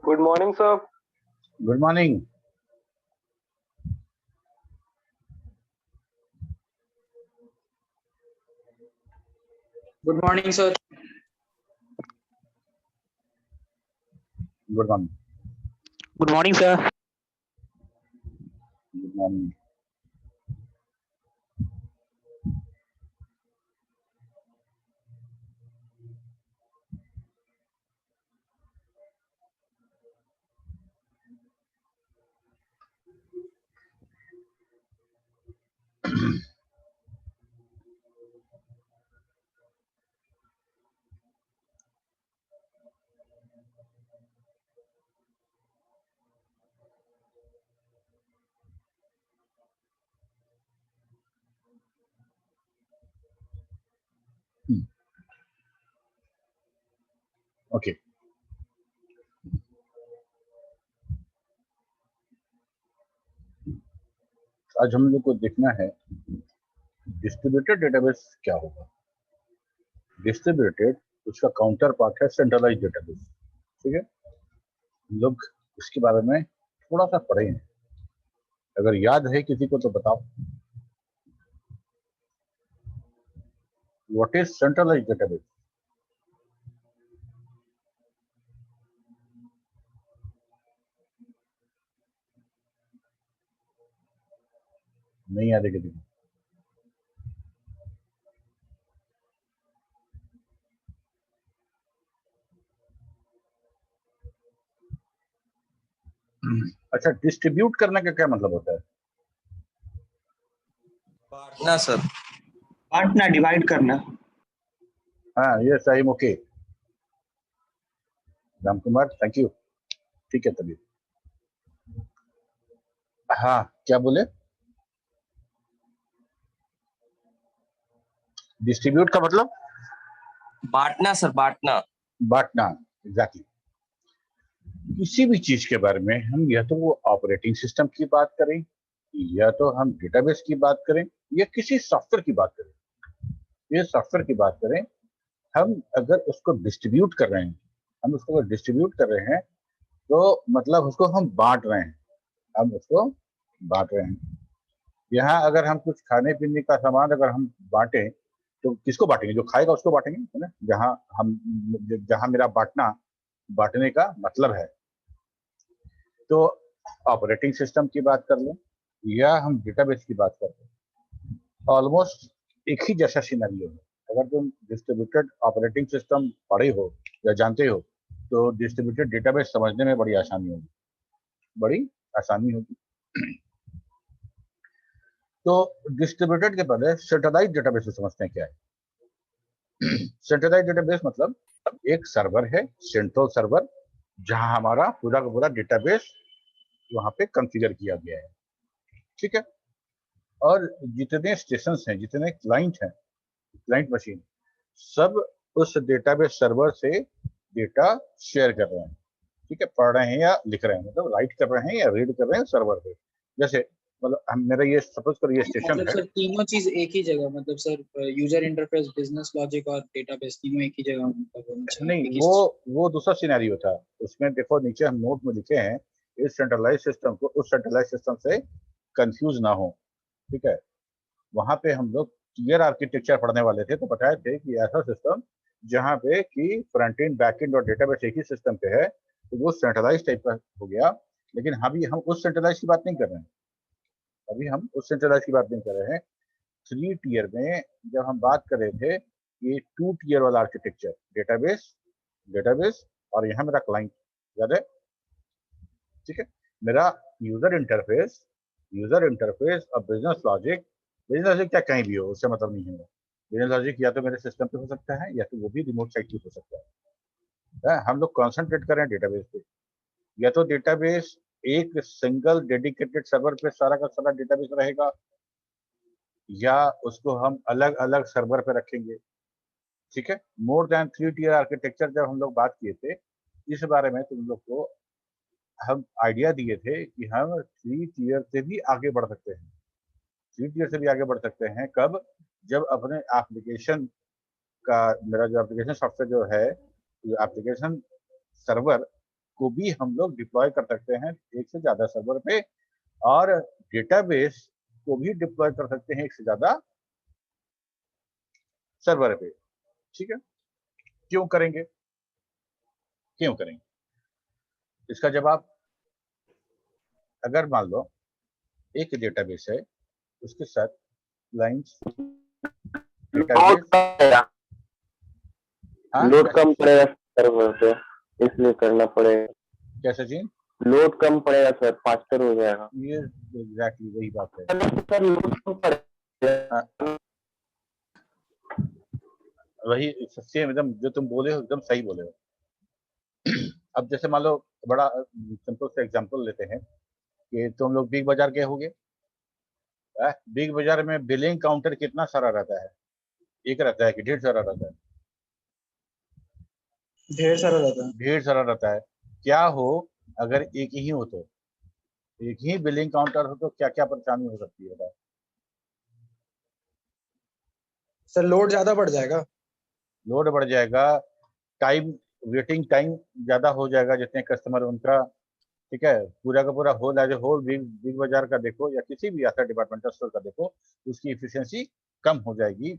Good morning, sir. Good morning. Good morning, sir. Good morning. Good morning, sir. Good morning. Okay. आज हम लोग को देखना है डिस्ट्रीब्यूटेड डेटाबेस क्या होगा। डिस्ट्रीब्यूटेड उसका काउंटर पार्ट है सेंट्रलाइज डेटाबेस। ठीक है, हम लोग इसके बारे में थोड़ा सा पढ़े हैं, अगर याद है किसी को तो बताओ। What is centralize database? नहीं याद है किसी को? अच्छा, डिस्ट्रीब्यूट करने का क्या मतलब होता है? बांटना सर, बांटना, डिवाइड करना। हाँ, ये सही। Okay Ram Kumar, thank you. ठीक है, तभी हाँ, क्या बोले? डिस्ट्रीब्यूट का मतलब बांटना सर, बांटना। बांटना, एग्जैक्टली। किसी भी चीज के बारे में हम या तो वो ऑपरेटिंग सिस्टम की बात करें, या तो हम डेटाबेस की बात करें, या किसी सॉफ्टवेयर की बात करें। ये सॉफ्टवेयर की बात करें, हम अगर उसको डिस्ट्रीब्यूट कर रहे हैं, हम उसको डिस्ट्रीब्यूट कर रहे हैं तो मतलब उसको हम बांट रहे हैं, हम उसको बांट रहे हैं। यहाँ अगर हम कुछ खाने पीने का सामान अगर हम बांटें तो किसको बांटेंगे? जो खाएगा उसको बांटेंगे, है ना। जहां मेरा बांटने का मतलब है, तो ऑपरेटिंग सिस्टम की बात कर लो या हम डेटाबेस की बात कर लो, ऑलमोस्ट एक ही जैसा सिनेरियो है। अगर तुम डिस्ट्रीब्यूटेड ऑपरेटिंग सिस्टम पढ़े हो या जानते हो तो डिस्ट्रीब्यूटेड डेटाबेस समझने में बड़ी आसानी होगी। तो डिस्ट्रीब्यूटेड के पहले सेंट्रलाइज डेटाबेस समझते हैं क्या है। सेंट्रलाइज डेटाबेस मतलब एक सर्वर है, सेंट्रल सर्वर, जहां हमारा पूरा का पूरा डेटाबेस वहां पे कॉन्फ़िगर किया गया है। ठीक है, और जितने स्टेशन हैं, जितने क्लाइंट हैं, क्लाइंट मशीन, सब उस डेटाबेस सर्वर से डेटा शेयर कर रहे हैं। ठीक है, पढ़ रहे हैं या लिख रहे हैं, मतलब राइट कर रहे हैं या रीड कर रहे हैं सर्वर पे। जैसे मतलब मेरा ये सपोज करो ये स्टेशन मतलब है। सर तीनों चीज एक ही जगह, मतलब sir user interface, business logic और डेटाबेस तीनों एक ही जगह, मतलब नहीं, वो दूसरा सिनेरियो था। उसमें देखो नीचे हम नोट में लिखे हैं, इस सेंट्रलाइज सिस्टम को उस सेंट्रलाइज सिस्टम से कंफ्यूज ना हो। ठीक है, वहां पे हम लोग क्लियर आर्किटेक्चर पढ़ने वाले थे, तो बताए थे कि ऐसा सिस्टम जहाँ पे कि फ्रंट एंड बैक एंड और डेटाबेस एक ही सिस्टम पे है, तो वो सेंट्रलाइज टाइप का हो गया। लेकिन अभी हम उस सेंट्रलाइज की बात नहीं कर रहे हैं, अभी हम उस सेंट्रलाइज की बात नहीं कर रहे हैं। 3 टियर में जब हम बात कर रहे थे, ये 2 टियर वाला आर्किटेक्चर, डेटाबेस डेटाबेस और यहाँ मेरा क्लाइंट, याद है? ठीक है, मेरा यूजर इंटरफेस और बिजनेस लॉजिक क्या कहीं भी हो, उससे मतलब नहीं है। बिजनेस लॉजिक या तो मेरे सिस्टम पे हो सकता है या तो वो भी रिमोट साइट पे हो सकता है। हम लोग कॉन्सेंट्रेट कर रहे हैं डेटाबेस पे। या तो डेटाबेस एक सिंगल डेडिकेटेड सर्वर पे सारा का सारा डेटाबेस रहेगा, या उसको हम अलग अलग सर्वर पे रखेंगे। ठीक है, मोर देन 3 टियर आर्किटेक्चर जब हम लोग बात किए थे, इस बारे में तुम लोग को हम आइडिया दिए थे कि हम 3 टियर से भी आगे बढ़ सकते हैं। 3 टियर से भी आगे बढ़ सकते हैं कब? जब अपने एप्लीकेशन का, मेरा जो एप्लीकेशन सॉफ्टवेयर जो है, एप्लीकेशन सर्वर को भी हम लोग डिप्लॉय कर सकते हैं एक से ज्यादा सर्वर पे, और डेटाबेस को भी डिप्लॉय कर सकते हैं एक से ज्यादा सर्वर पे। ठीक है, क्यों करेंगे, क्यों करेंगे? इसका जवाब, अगर मान लो एक डेटाबेस है, उसके साथ लाइंस डेटाबेस, लोड कम पड़ेगा सर्वर पे, इसलिए करना पड़ेगा। कैसे जी? लोड कम पड़ेगा सर, फास्टर हो जाएगा। ये एग्जैक्टली वही बात है सर लोड कम पड़ेगा। वही सेम एकदम जो तुम बोले हो, एकदम सही बोले हो। अब जैसे मान लो बड़ा सिंपल सा एग्जांपल लेते हैं कि तुम लोग बिग बाजार गए होगे। बिग बाजार में बिलिंग काउंटर कितना सारा रहता है? एक रहता है कि ढेर सारा रहता है? ढेर सारा रहता है। ढेर सारा रहता है। क्या हो अगर एक ही हो तो, एक ही बिलिंग काउंटर हो तो क्या क्या परेशानी हो सकती है? सर लोड ज्यादा बढ़ जाएगा। लोड बढ़ जाएगा, टाइम, वेटिंग टाइम ज्यादा हो जाएगा जितने कस्टमर उनका। ठीक है, पूरा का पूरा whole as a whole big बाजार का देखो या किसी भी ऐसा डिपार्टमेंटल स्टोर का देखो, उसकी इफिशियंसी कम हो जाएगी।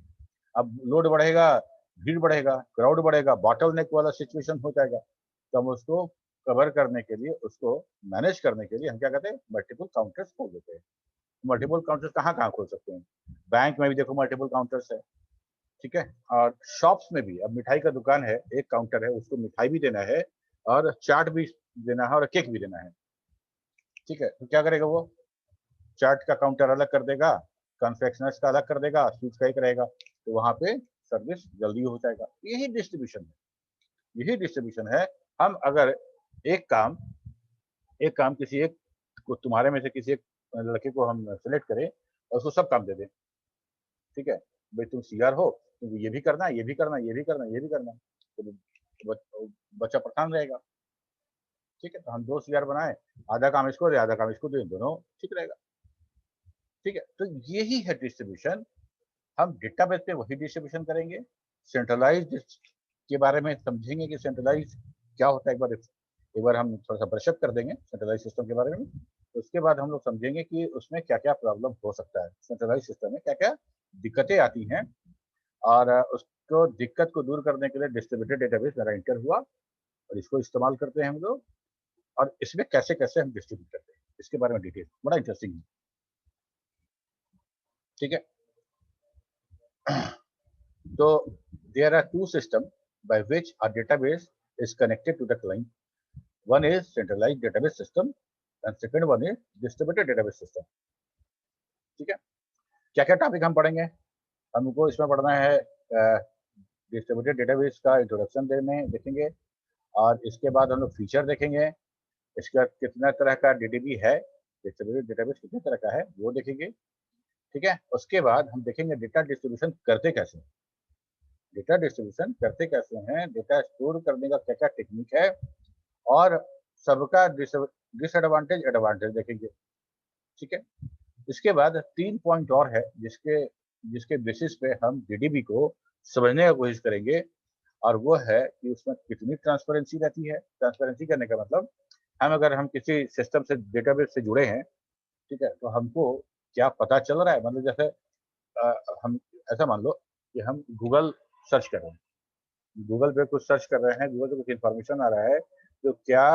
अब लोड बढ़ेगा, भीड़ बढ़ेगा, क्राउड बढ़ेगा, बॉटल नेक वाला सिचुएशन हो जाएगा। तो हम उसको कवर करने के लिए, उसको मैनेज करने के लिए हम क्या कहते हैं, मल्टीपल काउंटर्स खोल देते हैं। मल्टीपल काउंटर्स कहाँ कहाँ खोल सकते हैं? बैंक में भी देखो मल्टीपल काउंटर्स है। ठीक है, और शॉप्स में भी, अब मिठाई का दुकान है, एक काउंटर है, उसको मिठाई भी देना है और चाट भी देना है और केक भी देना है। ठीक है, तो क्या करेगा वो? चाट का काउंटर अलग कर देगा, कन्फेक्शनर्स का अलग कर देगा, स्वीट्स का एक रहेगा, तो वहां पे सर्विस जल्दी हो जाएगा। यही डिस्ट्रीब्यूशन है, यही डिस्ट्रीब्यूशन है। हम अगर एक काम, एक काम किसी एक को, तुम्हारे में से किसी एक लड़के को हम सिलेक्ट करें और उसको सब काम दे दें। ठीक है, भाई तुम सीआर हो, तुमको ये भी करना है, ये भी करना है, ये भी करना है, ये भी करना है, तो बच्चा परेशान रहेगा। ठीक है, तो हम 2 सीआर बनाए, आधा काम इसको दे, आधा काम इसको दे, दोनों ठीक रहेगा। ठीक है, तो यही है डिस्ट्रीब्यूशन। हम डेटाबेस पे वही डिस्ट्रीब्यूशन करेंगे। सेंट्रलाइज्ड के बारे में समझेंगे कि सेंट्रलाइज क्या होता है। एक बार हम थोड़ा सा ब्रशअप कर देंगे सेंट्रलाइज सिस्टम के बारे में। उसके बाद हम लोग समझेंगे कि उसमें क्या क्या प्रॉब्लम हो सकता है, सेंट्रलाइज सिस्टम में क्या क्या दिक्कतें आती हैं, और उसको दिक्कत को दूर करने के लिए डिस्ट्रीब्यूटेड डेटाबेस मेरा इंटर हुआ और इसको इस्तेमाल करते हैं हम लोग, और इसमें कैसे कैसे हम डिस्ट्रीब्यूट करते हैं इसके बारे में डिटेल, बड़ा इंटरेस्टिंग है। ठीक है, तो there are two systems by which a database is connected to the client. One is centralized database system and second one is distributed database system. ठीक है, क्या क्या टॉपिक हम पढ़ेंगे? हमको इसमें पढ़ना है डिस्ट्रीब्यूटेड डेटाबेस का इंट्रोडक्शन देखेंगे, और इसके बाद हम लोग फीचर देखेंगे। इसके बाद कितना तरह का डीडीबी है, डिस्ट्रीब्यूटेड डेटाबेस कितने तरह का है वो देखेंगे। ठीक है, उसके बाद हम देखेंगे डेटा डिस्ट्रीब्यूशन करते कैसे, डेटा डिस्ट्रीब्यूशन करते कैसे हैं, डेटा स्टोर करने का क्या क्या टेक्निक है, और सबका डिसएडवांटेज एडवांटेज देखेंगे। ठीक है, इसके बाद 3 पॉइंट और है जिसके जिसके बेसिस पे हम डीडीबी को समझने की कोशिश करेंगे, और वो है कि उसमें कितनी ट्रांसपेरेंसी रहती है। ट्रांसपेरेंसी करने का मतलब, अगर हम किसी सिस्टम से, डेटाबेस से जुड़े हैं, ठीक है, तो हमको क्या पता चल रहा है। मतलब जैसे हम ऐसा मान लो कि हम गूगल सर्च कर रहे हैं, गूगल पे कुछ सर्च कर रहे हैं, गूगल पे कुछ इंफॉर्मेशन आ रहा है, तो क्या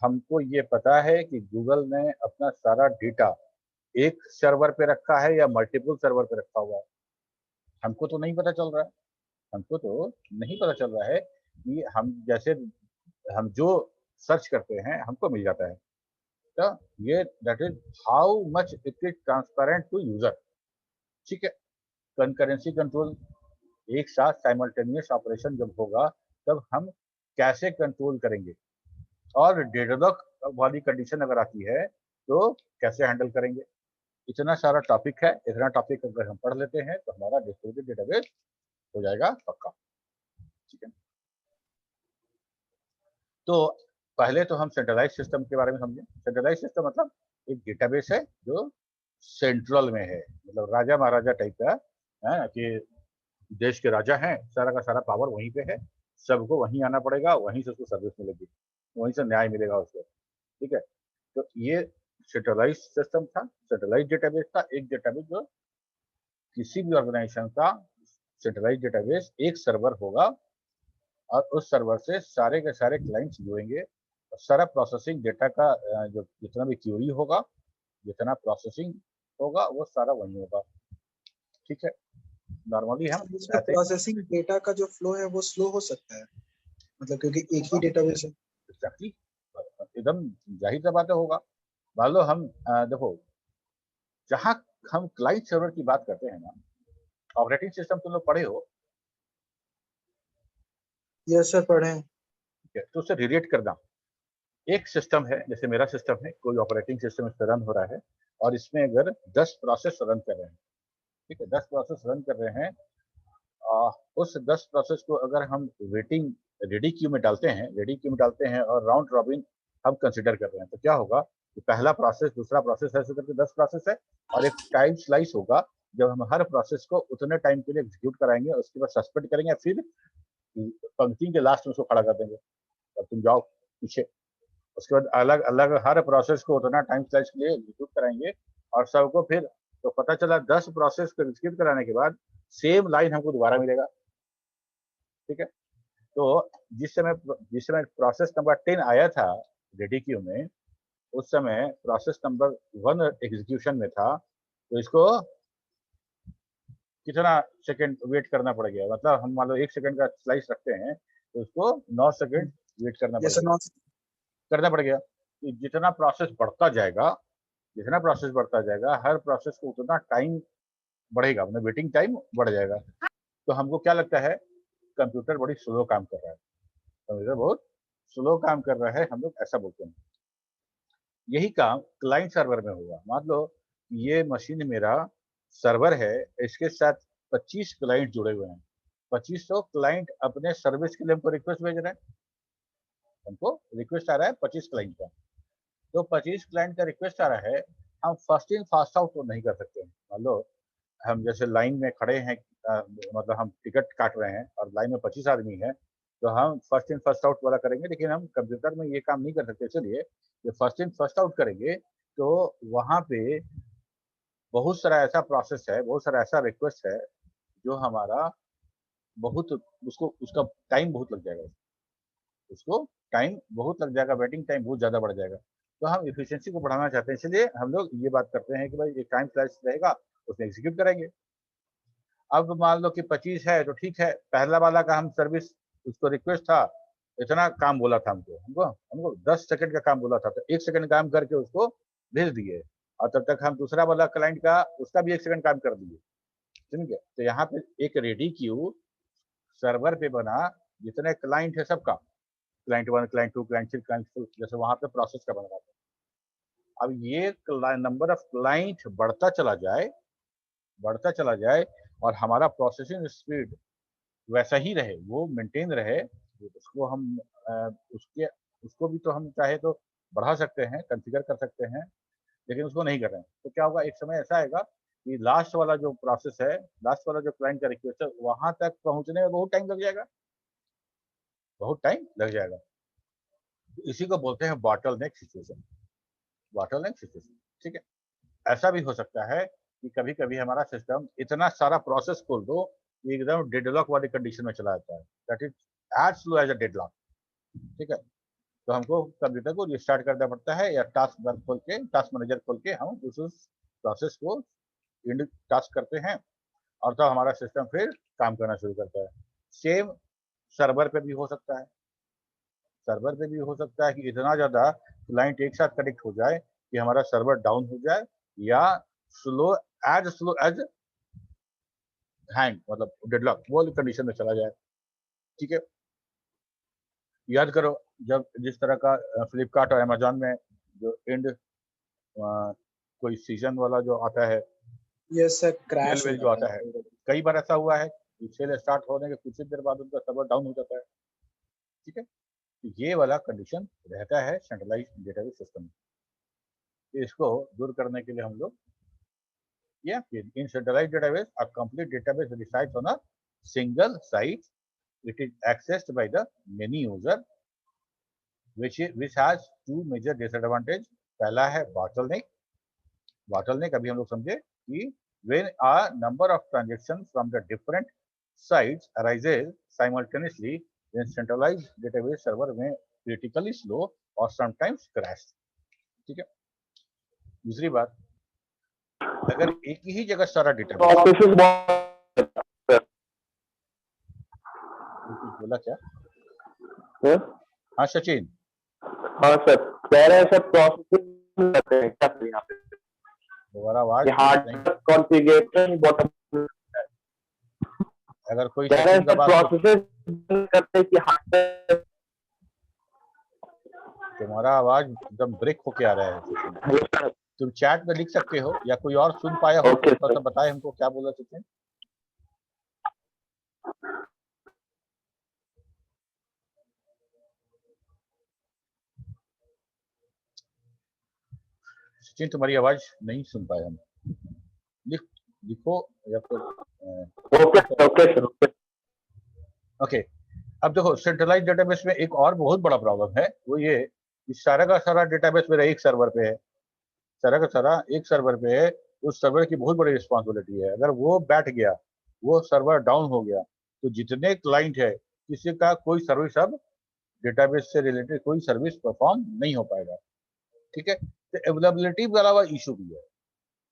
हमको ये पता है कि गूगल ने अपना सारा डेटा एक सर्वर पे रखा है या मल्टीपल सर्वर पे रखा हुआ है? हमको तो नहीं पता चल रहा है। हमको तो नहीं पता चल रहा है कि हम जैसे हम जो सर्च करते हैं हमको मिल जाता है। तो ये that is how much it is transparent to user. ठीक है, कंकरेंसी कंट्रोल, एक साथ साइमल्टेनियस ऑपरेशन जब होगा तब हम कैसे कंट्रोल करेंगे, और डेडलॉक वाली कंडीशन अगर आती है तो कैसे हैंडल करेंगे। इतना सारा टॉपिक है, इतना टॉपिक अगर हम पढ़ लेते हैं तो हमारा डिस्ट्रीब्यूटेड डेटाबेस हो जाएगा पक्का। ठीक है, तो पहले तो हम सेंट्रलाइज सिस्टम के बारे में समझें। सेंट्रलाइज सिस्टम मतलब एक डेटाबेस है जो सेंट्रल में है, मतलब राजा महाराजा टाइप का है, कि देश के राजा हैं, सारा का सारा पावर वहीं पे है, सबको वहीं आना पड़ेगा, वहीं से उसको सर्विस मिलेगी। वहीं से न्याय मिलेगा उसको। ठीक है, तो ये सेंट्रलाइज सिस्टम था, सेंट्रलाइज डेटाबेस था, एक डेटाबेस जो किसी भी ऑर्गेनाइजेशन का सेंट्रलाइज डेटाबेस एक सर्वर होगा और उस सर्वर से सारे के सारे क्लाइंट्स जुड़ेंगे और सारा प्रोसेसिंग डेटा का जो जितना भी क्यूरी होगा, जितना प्रोसेसिंग होगा वो सारा वहीं होगा। ठीक है, नॉर्मली हम इसमें ऐसे प्रोसेसिंग डेटा का जो फ्लो है वो स्लो हो सकता है, मतलब क्योंकि एक ही डेटाबेस है। एग्जैक्टली एकदम जाहिर सा बात होगा। मान लो हम देखो, जहां हम क्लाइंट सर्वर की बात करते हैं ना, ऑपरेटिंग सिस्टम तुम लोग पढ़े हो, यस सर, पढ़े हैं। ठीक है, तो उसे रिलेट करना। एक सिस्टम है, जैसे मेरा सिस्टम है, कोई ऑपरेटिंग सिस्टम इस पर रन हो रहा है और इसमें अगर 10 प्रोसेस रन कर रहे हैं, ठीक है, 10 प्रोसेस रन कर रहे हैं, उस 10 प्रोसेस को अगर हम वेटिंग रेडी क्यू में डालते हैं, रेडी क्यू में डालते हैं और राउंड रॉबिन हम कंसिडर कर रहे हैं, तो क्या होगा कि पहला प्रोसेस, दूसरा प्रोसेस, ऐसे करके 10 प्रोसेस है और एक टाइम स्लाइस होगा जब हम हर प्रोसेस को उतने टाइम के लिए एग्जीक्यूट कराएंगे, उसके बाद सस्पेंड करेंगे, फिर पंक्ति के लास्ट में उसको खड़ा कर देंगे, अब तुम जाओ पीछे। उसके बाद अलग अलग हर प्रोसेस को उतना टाइम स्लाइस के लिए एग्जीक्यूट कराएंगे और सबको फिर, तो पता चला 10 प्रोसेस को एग्जीक्यूट कराने के बाद सेम लाइन हमको दोबारा मिलेगा। ठीक है, तो जिस समय प्रोसेस नंबर 10 आया था रेडी क्यू में, उस समय प्रोसेस नंबर 1 एग्जीक्यूशन में था, तो इसको कितना सेकंड वेट करना पड़ गया, मतलब हम मान लो 1 सेकंड का स्लाइस रखते हैं तो उसको 9 सेकंड वेट करना यस सर, करना पड़ गया। तो जितना प्रोसेस बढ़ता जाएगा, जितना प्रोसेस बढ़ता जाएगा, हर प्रोसेस को उतना टाइम बढ़ेगा, मतलब वेटिंग टाइम बढ़ जाएगा। तो हमको क्या लगता है, कंप्यूटर बड़ी स्लो काम कर रहा है, कंप्यूटर बहुत स्लो काम कर रहा है, हम लोग ऐसा बोलते हैं। यही काम क्लाइंट सर्वर में होगा। मान लो ये मशीन मेरा सर्वर है, इसके साथ 25 क्लाइंट जुड़े हुए हैं, 2500 क्लाइंट अपने सर्विस के लिए हमको रिक्वेस्ट भेज रहे हैं, हमको रिक्वेस्ट आ रहा है 25 क्लाइंट का। तो 25 क्लाइंट का रिक्वेस्ट आ रहा है, हम फर्स्ट इन फास्ट आउट तो नहीं कर सकते। मान लो हम जैसे लाइन में खड़े हैं, मतलब हम टिकट काट रहे हैं और लाइन में 25 आदमी है, तो हम फर्स्ट इन फर्स्ट आउट वाला करेंगे, लेकिन हम कंप्यूटर में ये काम नहीं कर सकते। इसलिए जो फर्स्ट इन फर्स्ट आउट करेंगे तो वहाँ पे बहुत सारा ऐसा प्रोसेस है, बहुत सारा ऐसा रिक्वेस्ट है जो हमारा बहुत, उसको उसका टाइम बहुत लग जाएगा, उसको टाइम बहुत लग जाएगा, वेटिंग टाइम बहुत ज़्यादा बढ़ जाएगा। तो हम इफिशियंसी को बढ़ाना चाहते हैं, इसलिए हम लोग ये बात करते हैं कि भाई एक टाइम स्लाइस रहेगा, उसमें एग्जीक्यूट करेंगे। अब मान लो कि 25 है तो ठीक है, पहला वाला का हम सर्विस, उसको रिक्वेस्ट था, इतना काम बोला था हमको हमको हमको 10 सेकंड का काम बोला था, तो 1 सेकंड काम करके उसको भेज दिए और तब तक हम दूसरा वाला क्लाइंट का, उसका भी 1 सेकंड काम कर दिए। समझ गए? तो यहाँ पे एक रेडी क्यू सर्वर पे बना, जितने क्लाइंट है सबका, क्लाइंट 1, क्लाइंट 2, क्लाइंट 3, क्लाइंट 4, जैसे वहां पे प्रोसेस का बन रहा था। अब ये नंबर ऑफ क्लाइंट बढ़ता चला जाए और हमारा प्रोसेसिंग स्पीड वैसा ही रहे, वो मेंटेन रहे, उसको हम उसके उसको भी तो हम चाहे तो बढ़ा सकते हैं, कॉन्फ़िगर कर सकते हैं, लेकिन उसको नहीं कर रहे हैं। तो क्या होगा, एक समय ऐसा आएगा कि लास्ट वाला जो प्रोसेस है, लास्ट वाला जो क्लाइंट का रिक्वेस्ट है, वहां तक पहुंचने में बहुत टाइम लग जाएगा, बहुत टाइम लग जाएगा। इसी को बोलते हैं बॉटलनेक सिचुएशन, बॉटलनेक सिचुएशन। ठीक है, ऐसा भी हो सकता है कि कभी कभी हमारा सिस्टम इतना सारा प्रोसेस खोल दो कि एकदम डेडलॉक वाली कंडीशन में चला जाता है, that is as slow as a deadlock. ठीक है, तो हमको कंप्यूटर को रिस्टार्ट करना पड़ता है या टास्क बार खोल के, टास्क मैनेजर खोल के हम उस प्रोसेस को इंड टास्क करते हैं और तो हमारा सिस्टम फिर काम करना शुरू करता है। सेम सर्वर पे भी हो सकता है, सर्वर पे भी हो सकता है कि इतना ज़्यादा क्लाइंट एक साथ कनेक्ट हो जाए कि हमारा सर्वर डाउन हो जाए या स्लो एज हैंग, मतलब डेडलॉक वो कंडीशन में चला जाए। ठीक है, याद करो जब जिस तरह का फ्लिपकार्ट और अमेजोन में जो एंड कोई सीजन वाला जो आता है, यस सर, सेल क्रैश हो वेल जो जाता आता है, कई बार ऐसा हुआ है कि सेल स्टार्ट होने के कुछ ही देर बाद उनका सर्वर डाउन हो जाता है। ठीक है, तो ये वाला कंडीशन रहता है सेंट्रलाइज्ड डेटाबेस सिस्टम में। इसको दूर करने के लिए हम लोग in centralized database, a complete database resides on a single site. It is accessed by the many user. which has two major disadvantage. पहला है bottleneck अभी हम लोग समझे कि when a number of transactions from the different sites arises simultaneously, then centralized database server में critically slow और sometimes crash. ठीक है। दूसरी बात, अगर एक ही जगह सारा डेटाबेस प्रोसेसेस बहुत बोला क्या? सर। हाँ सचिन, हाँ सर, कह रहे हैं सर प्रोसेसेस करते हैं क्या सर यहाँ पे? दोबारा आवाज हार्ड नहीं। कॉन्फ़िगरेशन बॉटम अगर कोई कह रहे हैं सेटिंग का सर बात, प्रोसेसेस करते हैं कि हार्ड। तुम्हारा आवाज एकदम ब्रेक होके आ रहा है सचिन। Hello sir. तुम चैट में लिख सकते हो या कोई और सुन पाया हो ओके तो सर। बताए हमको क्या बोला सचिन। सचिन तुम्हारी आवाज नहीं सुन पाए हम। लिखो या फिर ओके सर। ओके। अब देखो सेंट्रलाइज डेटाबेस में एक और बहुत बड़ा प्रॉब्लम है, वो ये कि सारा का सारा डेटाबेस मेरा एक सर्वर पे है, सारा का सारा एक सर्वर पे है। उस सर्वर की बहुत बड़ी रिस्पॉन्सिबिलिटी है। अगर वो बैठ गया, वो सर्वर डाउन हो गया, तो जितने क्लाइंट है किसी का कोई सर्विस अब डेटाबेस से रिलेटेड कोई सर्विस परफॉर्म नहीं हो पाएगा। ठीक है। तो अवेलेबिलिटी वाला इशू भी है।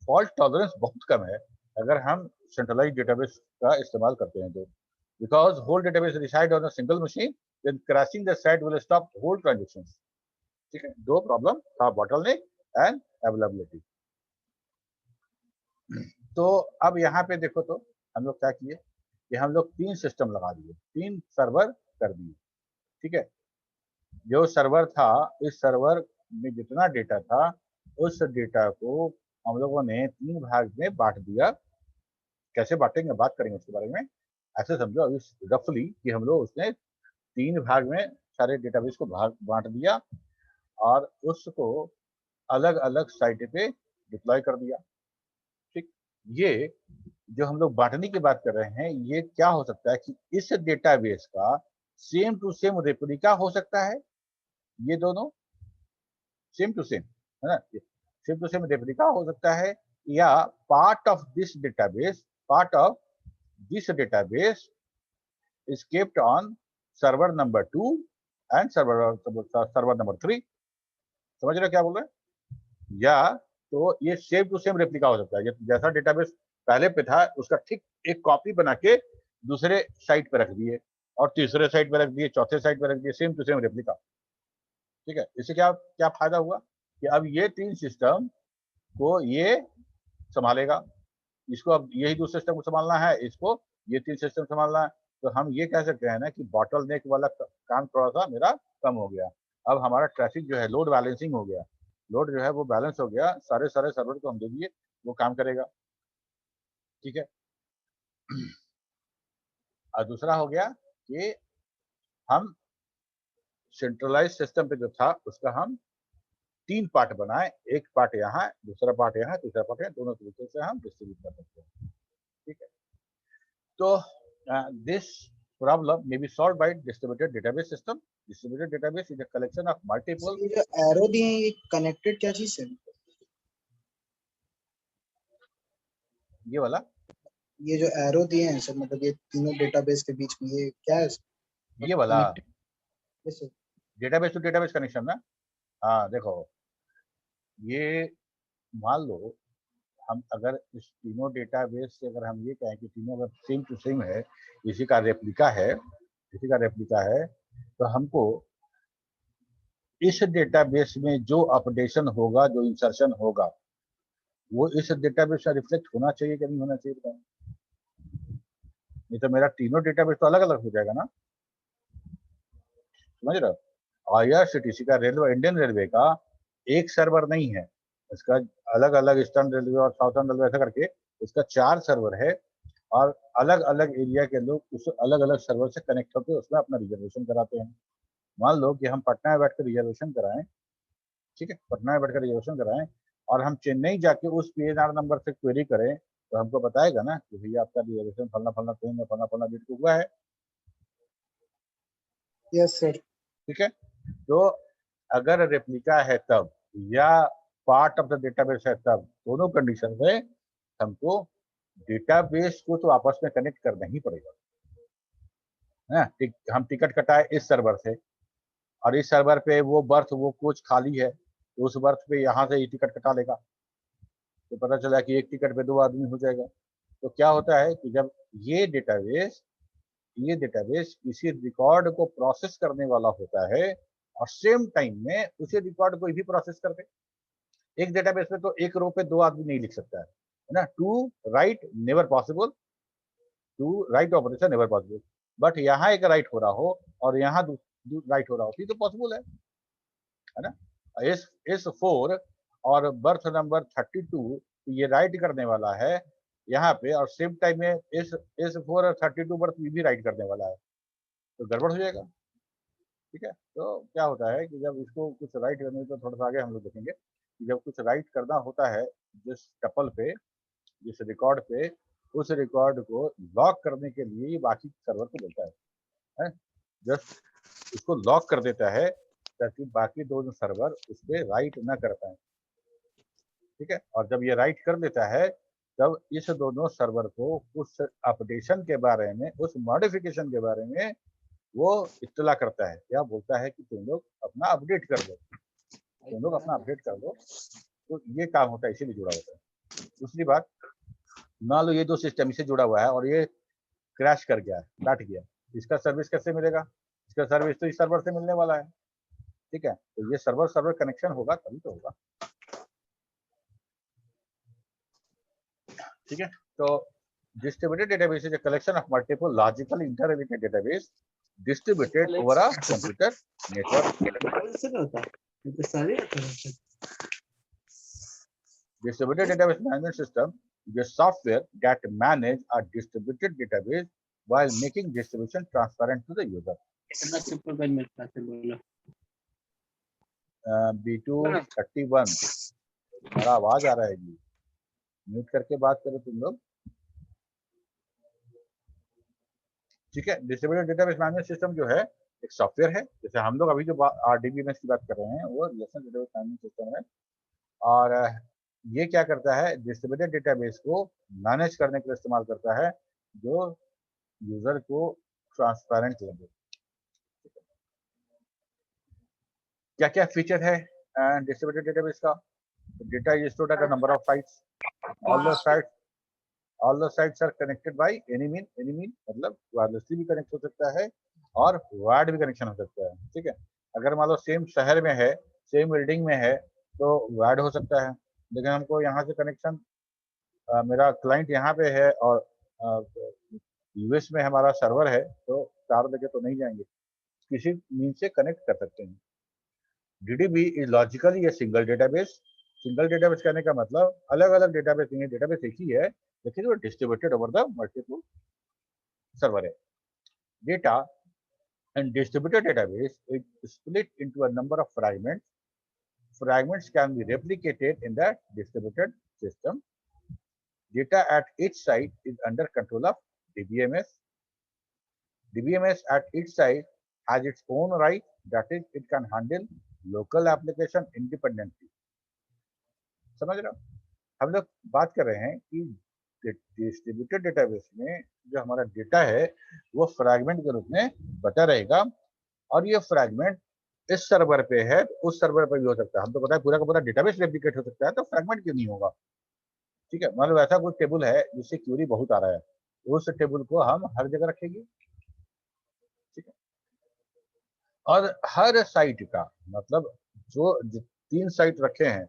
फॉल्ट टॉलरेंस बहुत कम है अगर हम सेंट्रलाइज डेटाबेस का इस्तेमाल करते हैं तो, because whole database reside on a single machine, then crashing the site will stop whole transactions. ठीक है। दो प्रॉब्लम था, bottleneck एंड अवेलेबिलिटी। तो अब यहाँ पे देखो तो हम लोग क्या किए कि हम लोग 3 सिस्टम लगा दिए, 3 सर्वर कर दिए। ठीक है। जो सर्वर था, इस सर्वर में जितना डेटा था उस डेटा को हम लोगों ने 3 भाग में बांट दिया। कैसे बांटेंगे बात करेंगे उसके बारे में। ऐसे समझो अभी रफली कि हम लोग उसने 3 भाग में सारे डेटाबेस को भाग बांट दिया और उसको अलग अलग साइट पे डिप्लॉय कर दिया। ठीक। ये जो हम लोग बांटने की बात कर रहे हैं, ये क्या हो सकता है कि इस डेटाबेस का सेम टू सेम रेप्लिका हो सकता है। ये दोनों सेम टू सेम है ना, सेम टू सेम रेप्लिका हो सकता है, या part of this database is kept on server number 2 and server number 3। समझ रहे हो क्या बोल रहे हैं? या तो ये सेम टू सेम रेप्लिका हो सकता है, जैसा डेटाबेस पहले पे था उसका ठीक एक कॉपी बना के दूसरे साइट पे रख दिए और तीसरे साइट पे रख दिए, चौथे साइट पे रख दिए, सेम टू सेम रेप्लिका। ठीक है। इससे क्या क्या फायदा हुआ कि अब ये 3 सिस्टम को ये संभालेगा, इसको अब यही 2 सिस्टम को संभालना है, इसको ये 3 सिस्टम संभालना है। तो हम ये कह सकते हैं ना कि बॉटलनेक वाला काम थोड़ा सा मेरा कम हो गया। अब हमारा ट्रैफिक जो है लोड बैलेंसिंग हो गया, लोड जो है वो बैलेंस हो गया, सारे सर्वर को हम दे दिए, वो काम करेगा। ठीक है। और दूसरा हो गया कि हम सेंट्रलाइज सिस्टम पे जो था उसका हम 3 पार्ट बनाए, एक पार्ट यहाँ, दूसरा पार्ट यहाँ, तीसरा पार्ट यहाँ, दोनों तरीके से हम डिस्ट्रीब्यूट कर सकते हैं। ठीक है। तो this problem may be solved by distributed database system. Distributed database is a collection of multiple। ये जो एरो दिए हैं ये कनेक्टेड क्या चीज है? ये वाला, ये जो एरो दिए हैं सर, मतलब ये तीनों डेटाबेस के बीच में ये क्या है? ये वाला yes sir. Database to database connection ना। हाँ देखो, ये मान लो हम अगर इस तीनों डेटाबेस से अगर हम ये कहें कि तीनों अगर सेम टू सेम है, इसी का रेप्लिका है, तो हमको इस डेटाबेस में जो अपडेशन होगा, जो इंसर्शन होगा, वो इस डेटाबेस में रिफ्लेक्ट होना चाहिए कि नहीं होना चाहिए बताओ। नहीं तो मेरा तीनों डेटाबेस तो अलग अलग हो जाएगा ना। समझ रहे हो? IRCTC का रेलवे, इंडियन रेलवे का एक सर्वर नहीं है, इसका अलग अलग ईस्टर्न रेलवे और साउथर्न रेलवे ऐसा करके इसका 4 सर्वर है और अलग अलग एरिया के लोग उस अलग अलग सर्वर से कनेक्ट होकर उसमें अपना रिजर्वेशन कराते हैं। मान लो कि हम पटना में बैठकर रिजर्वेशन कराएं, ठीक है, पटना में बैठकर रिजर्वेशन कराएं और हम चेन्नई जाके उस PNR नंबर से क्वेरी करें, तो हमको बताएगा ना कि भैया आपका रिजर्वेशन फलना फलना ट्रेन में फलना फलना डेट को हुआ है। Yes sir. ठीक है। तो अगर रेप्लिका है तब या पार्ट ऑफ द डेटाबेस है तब, दोनों कंडीशन में हमको डेटाबेस को तो आपस में कनेक्ट करना ही पड़ेगा, है ना। हम टिकट कटाए इस सर्वर से और इस सर्वर पे वो बर्थ वो कोच खाली है, तो उस बर्थ पे यहाँ से ये टिकट कटा लेगा, तो पता चला कि एक टिकट पे 2 आदमी हो जाएगा। तो क्या होता है कि जब ये डेटाबेस किसी रिकॉर्ड को प्रोसेस करने वाला होता है और सेम टाइम में उसी रिकॉर्ड को भी प्रोसेस कर दे। एक डेटाबेस में तो एक रो पे 2 आदमी नहीं लिख सकता है ना। Two write never possible, two write operation never possible, but यहाँ एक राइट हो रहा हो और यहाँ राइट हो रहा हो तो पॉसिबल है ना। इस 4 और बर्थ नंबर 32 ये राइट करने वाला है यहाँ पे, और सेम टाइम में इस 4 और 32 बर्थ भी राइट करने वाला है, तो गड़बड़ हो जाएगा। ठीक है, तो क्या होता है कि जब इसको कुछ राइट करने, तो थोड़ा सा आगे हम लोग देखेंगे कि जब कुछ राइट करना होता है जिस टपल पे, जिस रिकॉर्ड पे, उस रिकॉर्ड को लॉक करने के लिए बाकी सर्वर को बोलता है, जस्ट इसको लॉक कर देता है ताकि बाकी दोनों सर्वर उस पर राइट ना कर पाए। ठीक है, और जब ये राइट कर देता है तब इस दोनों सर्वर को उस अपडेशन के बारे में, उस मॉडिफिकेशन के बारे में वो इत्तला करता है, या बोलता है कि तुम लोग अपना अपडेट कर दो, तुम लोग अपना अपडेट कर दो। तो ये काम होता है, इसीलिए जुड़ा होता है। दूसरी बात, मान लो ये दो सिस्टम इससे जुड़ा हुआ है और ये क्रैश कर गया है, काट गया, इसका सर्विस कैसे मिलेगा? इसका सर्विस तो इस सर्वर से मिलने वाला है। ठीक है, तो ये सर्वर सर्वर कनेक्शन होगा तभी तो होगा। ठीक है, तो distributed database is a collection of multiple logically interrelated database distributed over a computer network. Distributed database management system is a software that manage a distributed database while making distribution transparent to the user. B231 हमारा आवाज आ रहा है जी, mute करके बात करो तुम लोग। ठीक है, डिस्ट्रीब्यूटेड डेटाबेस मैनेजमेंट सिस्टम जो है एक सॉफ्टवेयर है, जैसे हम लोग अभी जो RDBMS की बात कर रहे हैं वो रिलेशनल डेटाबेस मैनेजमेंट सिस्टम है, और ये क्या करता है, डिस्ट्रीब्यूटेड डेटाबेस को मैनेज करने के लिए इस्तेमाल करता है जो यूजर को ट्रांसपेरेंट लगे। क्या क्या फीचर है डिस्ट्रीब्यूटेड डेटाबेस का? Data is stored at a number of sites, all the sites are connected by any mean मतलब वायरलेसली भी कनेक्ट हो सकता है और वायर्ड भी कनेक्शन हो सकता है। ठीक है, अगर मान लो सेम शहर में है, सेम बिल्डिंग में है तो वायर्ड हो सकता है, लेकिन हमको यहाँ से कनेक्शन, मेरा क्लाइंट यहाँ पे है और यूएस में हमारा सर्वर है, तो 4 जगह तो नहीं जाएंगे, किसी मीन से कनेक्ट कर सकते हैं। DDB is logically a single database. Single database कहने का मतलब अलग अलग डेटाबेस नहीं है, डेटाबेस एक ही है लेकिन वो distributed over the multiple server है। Data and distributed database is split into a number of fragments. Fragments can be replicated in the distributed system. Data at each site is under control of DBMS. DBMS at each site has its own right, that is, it can handle local application independently. समझ रहे हो? हम लोग बात कर रहे हैं कि डिस्ट्रीब्यूटेड डेटाबेस में जो हमारा डेटा है वो फ्रैगमेंट के रूप में बटा रहेगा, और ये फ्रैगमेंट इस सर्वर पे है, उस सर्वर पे भी हो सकता है। हम तो पता है पूरा का पूरा डेटाबेस रेप्लिकेट हो सकता है, तो फ्रैगमेंट क्यों नहीं होगा? ठीक है, मान लो ऐसा कोई टेबल है जिससे क्यूरी बहुत आ रहा है, उस टेबल को हम हर जगह रखेंगे। ठीक है, और हर साइट का मतलब जो 3 साइट रखे हैं,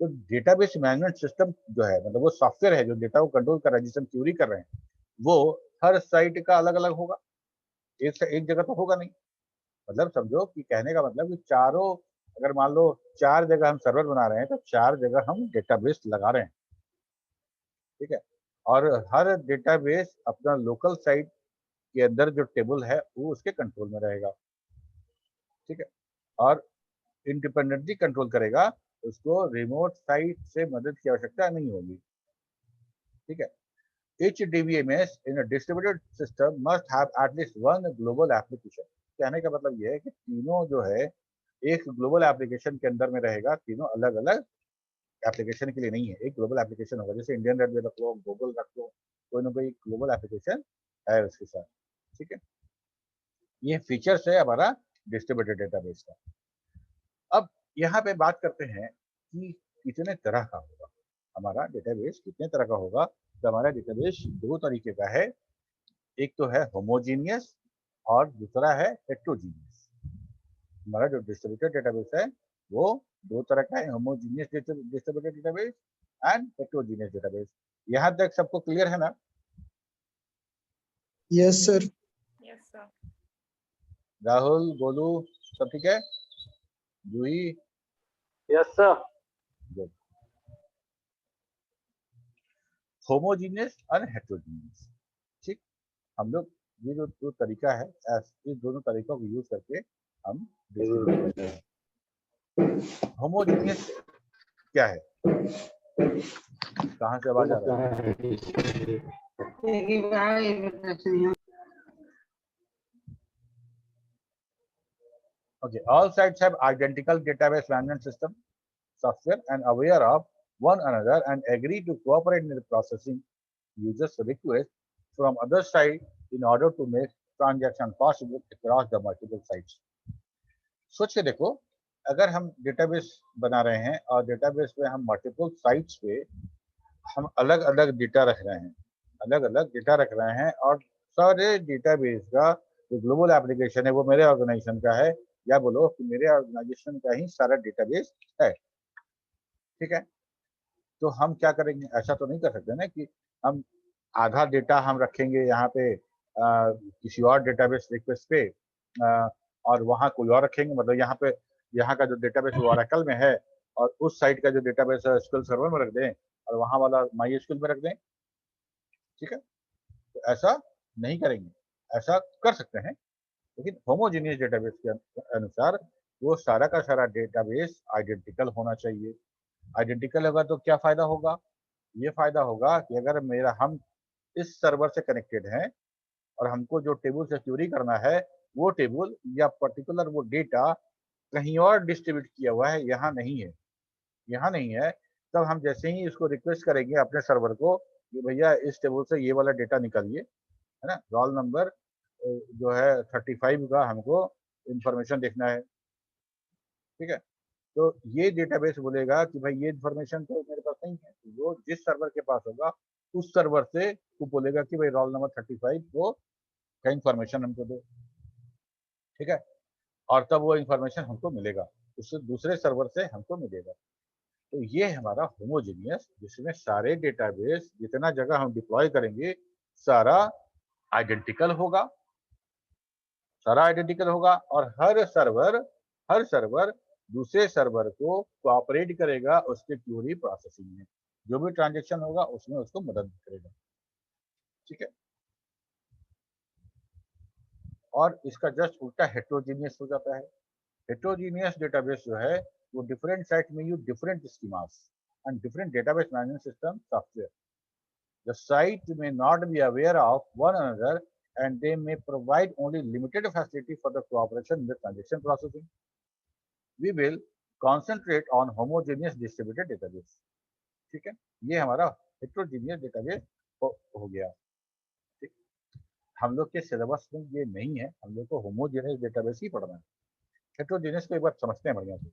तो डेटाबेस मैनेजमेंट सिस्टम जो है, मतलब वो सॉफ्टवेयर है जो डेटा को कंट्रोल कर रहा है, जिसे हम क्यूरी कर रहे हैं, वो हर साइट का अलग अलग होगा, एक जगह तो होगा नहीं। मतलब समझो कि कहने का मतलब कि चारों, अगर मान लो 4 जगह हम सर्वर बना रहे हैं तो 4 जगह हम डेटाबेस लगा रहे हैं। ठीक है, और हर डेटाबेस अपना लोकल साइट के अंदर जो टेबल है वो उसके कंट्रोल में रहेगा। ठीक है, और इंडिपेंडेंटली कंट्रोल करेगा, उसको रिमोट साइट से मदद की आवश्यकता नहीं होगी। ठीक है, each DBMS in a distributed system must have at least one global application. कहने का मतलब ये है कि तीनों जो है एक ग्लोबल एप्लीकेशन के अंदर में रहेगा, तीनों अलग अलग एप्लीकेशन के लिए नहीं है, एक ग्लोबल एप्लीकेशन होगा। जैसे इंडियन रेलवे रख लो, गूगल रख लो, कोई ना कोई ग्लोबल एप्लीकेशन है उसके साथ। ठीक है, ये फीचर्स है हमारा डिस्ट्रीब्यूटेड डेटाबेस का। अब यहाँ पे बात करते हैं कि कितने तरह का होगा हमारा डेटाबेस, कितने तरह का होगा। तो हमारा डेटाबेस दो तरीके का है, एक तो है होमोजीनियस और दूसरा है हेट्रोजीनियस। हमारा जो डिस्ट्रीब्यूटेड डेटाबेस है वो दो तरह का है, homogeneous distributed database and heterogeneous database. यहाँ तक सबको क्लियर है ना? Yes sir. राहुल, गोलू, सब ठीक है? Juhi? Yes sir. Good. Homogeneous और हेट्रोजीनियस, ठीक। हम लोग ये जो दो तरीका है, इस दोनों तरीकों को यूज करके हम डिस्ट्रीब्यूट करते हैं। होमोजीनियस क्या है? कहाँ से आवाज आ रहा है? Okay, all sites have identical database management system software and aware of one another and agree to cooperate in the processing users request from other side in order to make transaction possible across the multiple sites. सोच के देखो, अगर हम database बना रहे हैं और database में हम मल्टीपल साइट्स पे हम अलग अलग डेटा रख रहे हैं, अलग अलग डेटा रख रहे हैं, और सारे डेटाबेस का जो ग्लोबल एप्लीकेशन है वो मेरे ऑर्गेनाइजेशन का है, या बोलो कि मेरे ऑर्गेनाइजेशन का ही सारा डेटाबेस है। ठीक है, तो हम क्या करेंगे? ऐसा तो नहीं कर सकते ना कि हम आधा डेटा हम रखेंगे यहाँ पे किसी और डेटाबेस रिक्वेस्ट पे, और वहाँ कोई और रखेंगे। मतलब यहाँ पे यहाँ का जो डेटाबेस वो ओरेकल में है और उस साइट का जो डेटाबेस है एसक्यूएल सर्वर में रख दें और वहाँ वाला माई एसक्यूएल में रख दें। ठीक है, तो ऐसा नहीं करेंगे। ऐसा कर सकते हैं, लेकिन होमोजेनियस डेटाबेस के अनुसार वो सारा का सारा डेटाबेस आइडेंटिकल होना चाहिए। आइडेंटिकल होगा तो क्या फायदा होगा? ये फायदा होगा कि अगर हम इस सर्वर से कनेक्टेड हैं और हमको जो टेबल से क्यूरी करना है वो टेबल या पर्टिकुलर वो डेटा कहीं और डिस्ट्रीब्यूट किया हुआ है, यहाँ नहीं है, यहाँ नहीं है, तब हम जैसे ही इसको रिक्वेस्ट करेंगे अपने सर्वर को कि भैया इस टेबल से ये वाला डेटा निकालिए, है ना, रोल नंबर जो है 35 का हमको इंफॉर्मेशन देखना है। ठीक है, तो ये डेटाबेस बोलेगा कि भाई ये इंफॉर्मेशन तो मेरे पास नहीं है, वो जिस सर्वर के पास होगा उस सर्वर से वो बोलेगा कि भाई रोल नंबर 35 को का इंफॉर्मेशन हमको दो। ठीक है, और तब वो इंफॉर्मेशन हमको मिलेगा, उससे दूसरे सर्वर से हमको मिलेगा। तो ये हमारा होमोजीनियस, जिसमें सारे डेटाबेस जितना जगह हम डिप्लॉय करेंगे सारा आइडेंटिकल होगा, सारा आइडेंटिकल होगा, और हर सर्वर दूसरे सर्वर को कोऑपरेट करेगा उसके क्यूरी प्रोसेसिंग में, जो भी ट्रांजैक्शन होगा उसमें उसको मदद करेगा। ठीक है, और इसका जस्ट उल्टा हेट्रोजीनियस हो जाता है। हेट्रोजीनियस डेटाबेस जो है वो डिफरेंट साइट में use different schemas and different database management system software. The site may not be aware of one another and they may provide only limited facility for the cooperation in the transaction processing. We will concentrate on homogeneous distributed database. ठीक है, ये हमारा heterogeneous database हो गया। ठीक, हम लोग के सिलेबस में ये नहीं है, हम लोग को होमोजेनियस डेटाबेस ही पढ़ना है। हेट्रोजीनियस को एक बार समझते हैं बढ़िया से।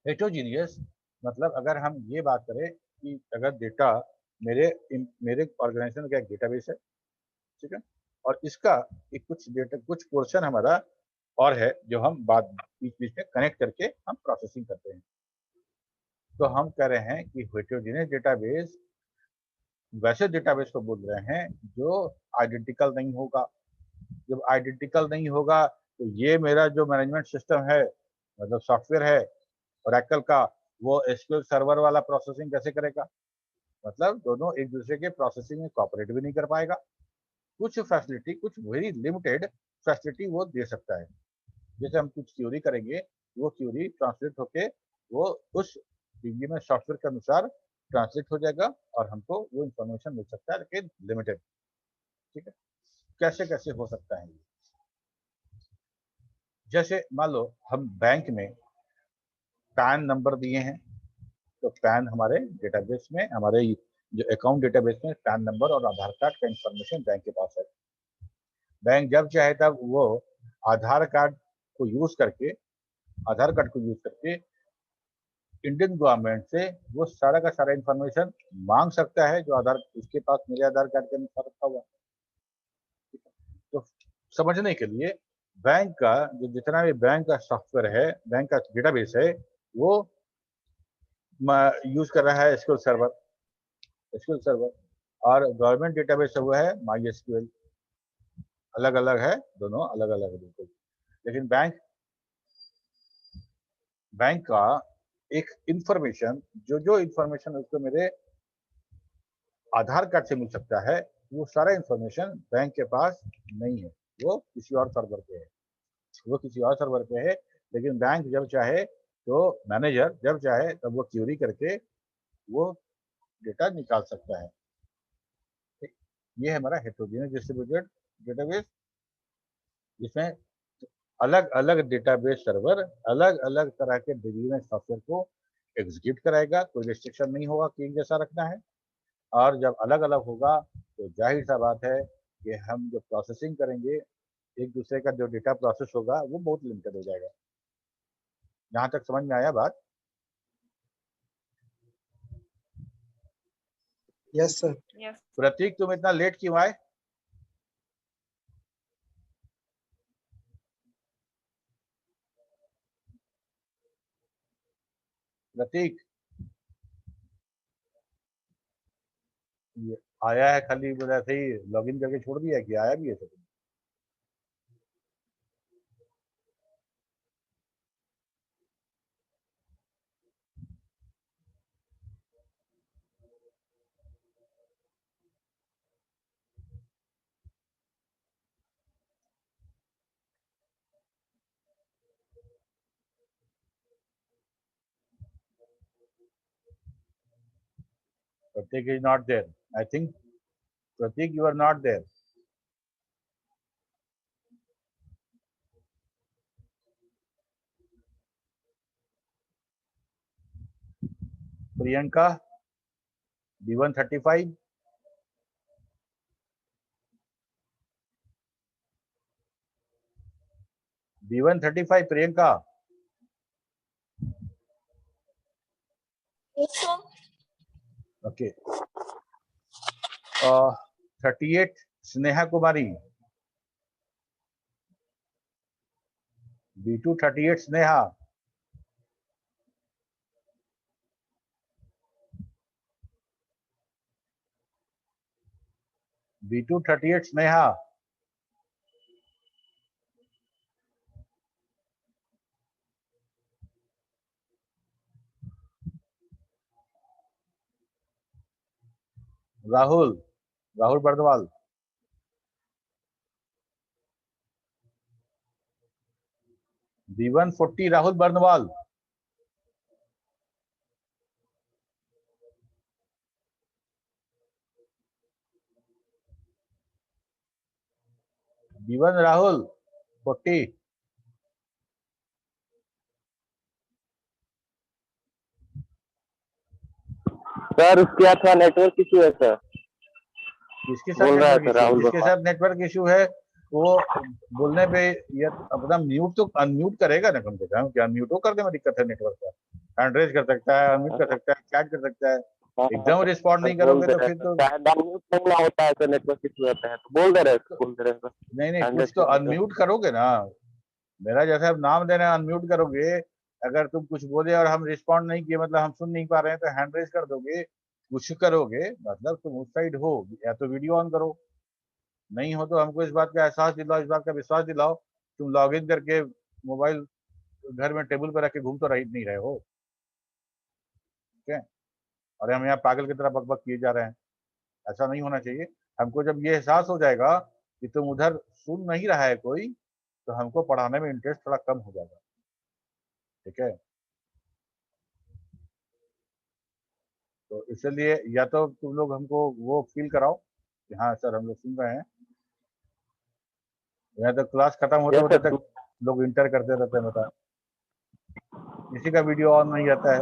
हेट्रोजीनियस मतलब अगर हम ये बात करें कि अगर डेटा मेरे ऑर्गेनाइजेशन का एक डेटाबेस है, ठीक है, और इसका एक कुछ पोर्शन हमारा और है जो हम बीच बीच में कनेक्ट करके हम प्रोसेसिंग करते हैं। तो हम कह रहे हैं कि हेट्रोजीनियस डेटाबेस वैसे डेटाबेस को बोल रहे हैं जो आइडेंटिकल नहीं होगा। जब आइडेंटिकल नहीं होगा तो ये मेरा जो मैनेजमेंट सिस्टम है, मतलब सॉफ्टवेयर है ओरेकल का, वो एसक्यूएल सर्वर वाला प्रोसेसिंग कैसे करेगा? मतलब दोनों एक दूसरे के प्रोसेसिंग में कोऑपरेट भी नहीं कर पाएगा। कुछ फैसिलिटी, कुछ वेरी लिमिटेड फैसिलिटी वो दे सकता है। जैसे हम कुछ क्यूरी करेंगे, वो क्यूरी ट्रांसलेट होके वो उस डीबीएमएस सॉफ्टवेयर के अनुसार ट्रांसलेट हो जाएगा और हमको वो इंफॉर्मेशन मिल सकता है, लेकिन लिमिटेड। ठीक है, कैसे कैसे हो सकता है? जैसे मान लो हम बैंक में पैन नंबर दिए हैं, तो पैन हमारे डेटाबेस में, हमारे जो अकाउंट डेटाबेस में पैन नंबर और आधार कार्ड का इंफॉर्मेशन बैंक के पास है। बैंक जब चाहे तब वो आधार कार्ड को यूज करके इंडियन गवर्नमेंट से वो सारा का सारा इंफॉर्मेशन मांग सकता है जो आधार उसके पास मेरे आधार कार्ड के अनुसार रखा हुआ है। तो समझने के लिए बैंक का जो जितना भी बैंक का सॉफ्टवेयर है, बैंक का डेटाबेस है, वो यूज कर रहा है एसक्यूएल सर्वर, और गवर्नमेंट डेटाबेस वो है MySQL। अलग अलग है, दोनों अलग अलग है बिल्कुल। लेकिन बैंक का एक इंफॉर्मेशन जो इंफॉर्मेशन उसको मेरे आधार कार्ड से मिल सकता है, वो सारा इंफॉर्मेशन बैंक के पास नहीं है, वो किसी और सर्वर पे है। लेकिन बैंक जब चाहे तो मैनेजर जब चाहे तब वो क्यूरी करके वो डेटा निकाल सकता है। ये है हमारा हेटेरोजेनियस डिस्ट्रीब्यूटेड डेटाबेस, जिसमें अलग अलग डेटाबेस सर्वर अलग अलग तरह के डिवीजन सॉफ्टवेयर को एग्जीक्यूट कराएगा। कोई रिस्ट्रिक्शन नहीं होगा कि एक जैसा रखना है। और जब अलग अलग होगा तो जाहिर सा बात है कि हम जो प्रोसेसिंग करेंगे, एक दूसरे का जो डेटा प्रोसेस होगा वो बहुत लिमिटेड हो जाएगा। जहां तक समझ में आया बात? Yes sir. प्रतीक, तुम इतना लेट क्यों आए? प्रतीक ये आया है, खाली ऐसे ही लॉगिन करके छोड़ दिया कि आया भी है सब? Pratik is not there. I think Pratik, you are not there. Priyanka, B135. B135 Priyanka. Yes, sir. Okay. 38 Sneha Kumari. B238 Sneha. B238 Sneha. Rahul Bardwal. B140 Rahul Bardwal. B1 Rahul 40. Sir उसके साथ थोड़ा network issue है sir. किसके बोल रहा है sir Rahul जिसके साथ नेटवर्क इशू है वो बोलने पे ये अपना म्यूट तो अनम्यूट करेगा ना कम से कम। क्या अनम्यूट हो कर दे में दिक्कत है नेटवर्क का? हैंड रेज कर सकता है, अनम्यूट कर सकता है, चैट कर सकता है। एकदम रिस्पॉन्ड नहीं करोगे तो फिर तो डाउनलोड करना होता है तो नेटवर्क इशू रहता है, तो बोल दे रहे सर। नहीं कुछ तो अनम्यूट करोगे ना। मेरा जैसे अब नाम देना है, अनम्यूट करोगे। अगर तुम कुछ बोले और हम रिस्पॉन्ड नहीं किए, मतलब हम सुन नहीं पा रहे हैं, तो हैंड रेज कर दोगे, कुछ करोगे, मतलब तुम उस साइड हो। या तो वीडियो ऑन करो, नहीं हो तो हमको इस बात का एहसास दिलाओ, इस बात का विश्वास दिलाओ। तुम लॉग इन करके मोबाइल घर में टेबल पर रख के घूम तो नहीं रहे हो, ठीक है? और हम यहाँ पागल की तरह बकबक किए जा रहे हैं, ऐसा नहीं होना चाहिए। हमको जब ये एहसास हो जाएगा कि तुम उधर सुन नहीं रहा है कोई, तो हमको पढ़ाने में इंटरेस्ट थोड़ा कम हो जाएगा, ठीक है? तो इसलिए या तो तुम लोग हमको वो फील कराओ कि हाँ सर हम लोग सुन रहे हैं, या तो क्लास खत्म होते होते तक लोग इंटर करते रहते हैं, बता किसी का वीडियो ऑन नहीं रहता है,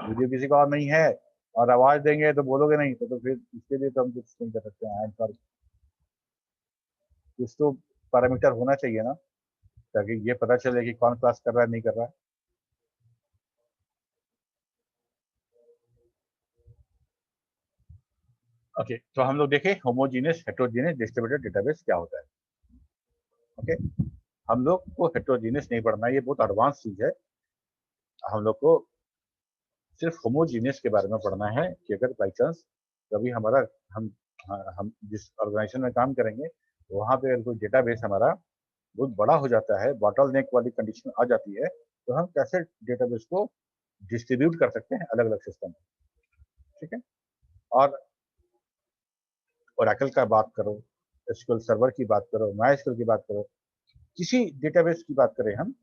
वीडियो किसी का ऑन नहीं है और आवाज देंगे तो बोलोगे नहीं, तो फिर इसके लिए तो हम कुछ नहीं कर सकते हैं। पर कुछ तो पैरामीटर होना चाहिए ना, ताकि ये पता चले कि कौन क्लास कर रहा है नहीं कर रहा है। ओके, तो हम लोग देखें होमोजीनियस हेटेरोजीनियस डिस्ट्रीब्यूटेड डेटाबेस क्या होता है। ओके, हम लोग को हेटेरोजीनियस नहीं पढ़ना है, ये बहुत एडवांस चीज है। हम लोग को सिर्फ होमोजीनियस के बारे में पढ़ना है कि अगर बाई चांस कभी हमारा हम जिस ऑर्गेनाइजेशन में काम करेंगे वहाँ पे अगर कोई डेटाबेस हमारा बहुत बड़ा हो जाता है, बॉटलनेक वाली कंडीशन आ जाती है, तो हम कैसे डेटाबेस को डिस्ट्रीब्यूट कर सकते हैं अलग अलग सिस्टम में। ठीक है, और ओरेकल का बात करो, एसक्यूएल सर्वर की बात करो, मायस्क्यूएल की बात करो, किसी डेटाबेस की बात करें हम,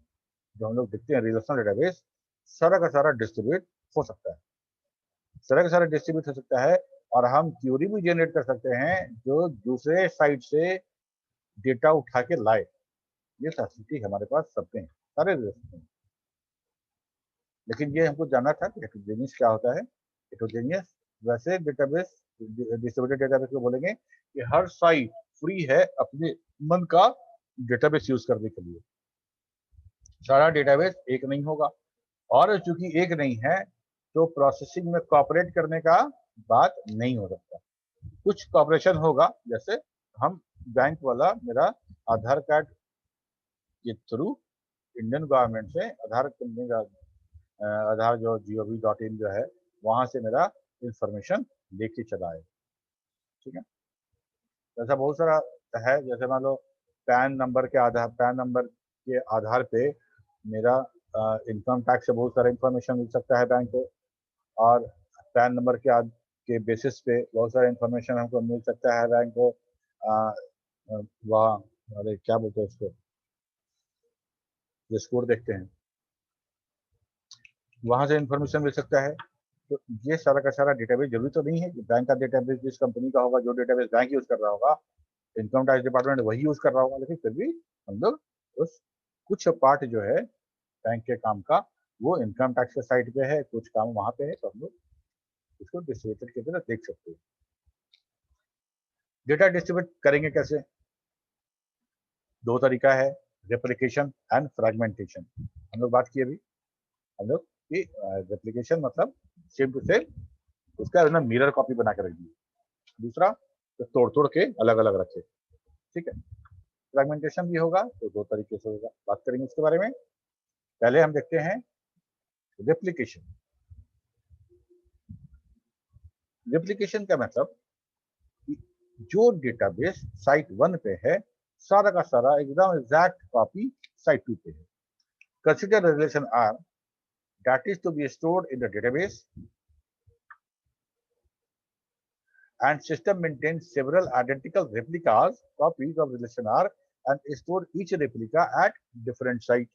जो हम लोग देखते हैं रिलेशनल डेटाबेस, सारा का सारा डिस्ट्रीब्यूट हो सकता है, सारा का सारा डिस्ट्रीब्यूट हो सकता है। और हम क्यूरी भी जनरेट कर सकते हैं जो दूसरे साइट से डेटा उठा के लाए। ये फैसिलिटी हमारे पास सबके हैं, सारे रिलेशन में। लेकिन ये हमको जानना था कि हेटेरोजेनियस क्या होता है। हेटेरोजेनियस वैसे डेटाबेस, डिस्ट्रीब्यूटेड डेटाबेस को बोलेंगे कि हर साइट फ्री है अपने मन का डेटाबेस यूज करने के लिए। सारा डेटाबेस एक नहीं होगा, और चूंकि एक नहीं है तो प्रोसेसिंग में कॉपरेट करने का बात नहीं हो सकता। कुछ कॉपरेशन होगा, जैसे हम बैंक वाला मेरा आधार कार्ड के थ्रू इंडियन गवर्नमेंट से आधार कंपनी का आधार जो gov.in जो है वहां से मेरा इंफॉर्मेशन लेके चला है। ठीक है, ऐसा बहुत सारा है। जैसे मान लो पैन नंबर के आधार पे मेरा इनकम टैक्स से बहुत सारा इंफॉर्मेशन मिल सकता है बैंक को, और पैन नंबर के बेसिस पे बहुत सारा इंफॉर्मेशन हमको मिल सकता है बैंक को। वहाँ अरे क्या बोलते हैं उसको, जो स्कोर देखते हैं, वहां से इंफॉर्मेशन मिल सकता है। तो ये सारा का सारा डेटाबेस, जरूरी तो नहीं है कि बैंक का डेटाबेस जिस कंपनी का होगा, जो डेटाबेस बैंक यूज कर रहा होगा, इनकम टैक्स डिपार्टमेंट वही यूज कर रहा होगा, लेकिन फिर भी हम लोग उस कुछ पार्ट जो है बैंक के काम का वो इनकम टैक्स के साइड पे है, कुछ काम वहां पे है, तो हम लोग इसको डिस्ट्रीब्यूटेड की तरह देख सकते हैं। डेटा डिस्ट्रीब्यूट करेंगे कैसे? दो तरीका है, रेप्लिकेशन एंड फ्रैगमेंटेशन। हम लोग बात किए अभी, हम लोग कि रेप्लिकेशन मतलब सेम टू सेम उसका ना मिरर कॉपी बना के रख दी। दूसरा तो तोड़ तोड़ के अलग अलग रखे। ठीक है, फ्रैगमेंटेशन भी होगा तो दो तरीके से होगा, बात करेंगे उसके बारे में। पहले हम देखते हैं रेप्लिकेशन। रेप्लिकेशन का मतलब जो डेटाबेस साइट 1 पे है, सारा का सारा एकदम एग्जैक्ट कॉपी साइट 2 पे है। Consider relation R that is to be stored in the database, and system maintains several identical replicas copies of relation R and store each replica at different site।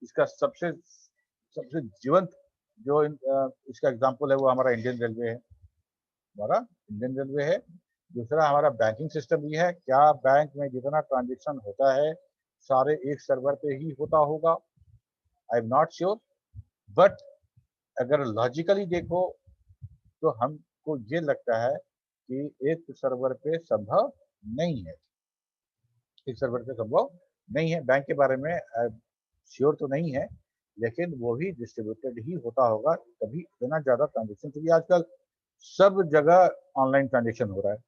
इसका सबसे जीवंत जो इसका example है वो हमारा इंडियन रेलवे है। दूसरा हमारा बैंकिंग सिस्टम भी है। क्या बैंक में जितना ट्रांजेक्शन होता है सारे एक सर्वर पे ही होता होगा? I am not sure, but अगर लॉजिकली देखो तो हमको ये लगता है कि एक सर्वर पे संभव नहीं है, बैंक के बारे में श्योर तो नहीं है, लेकिन वो भी डिस्ट्रीब्यूटेड ही होता होगा, तभी इतना ज्यादा ट्रांजेक्शन। क्योंकि आजकल सब जगह ऑनलाइन ट्रांजेक्शन हो रहा है।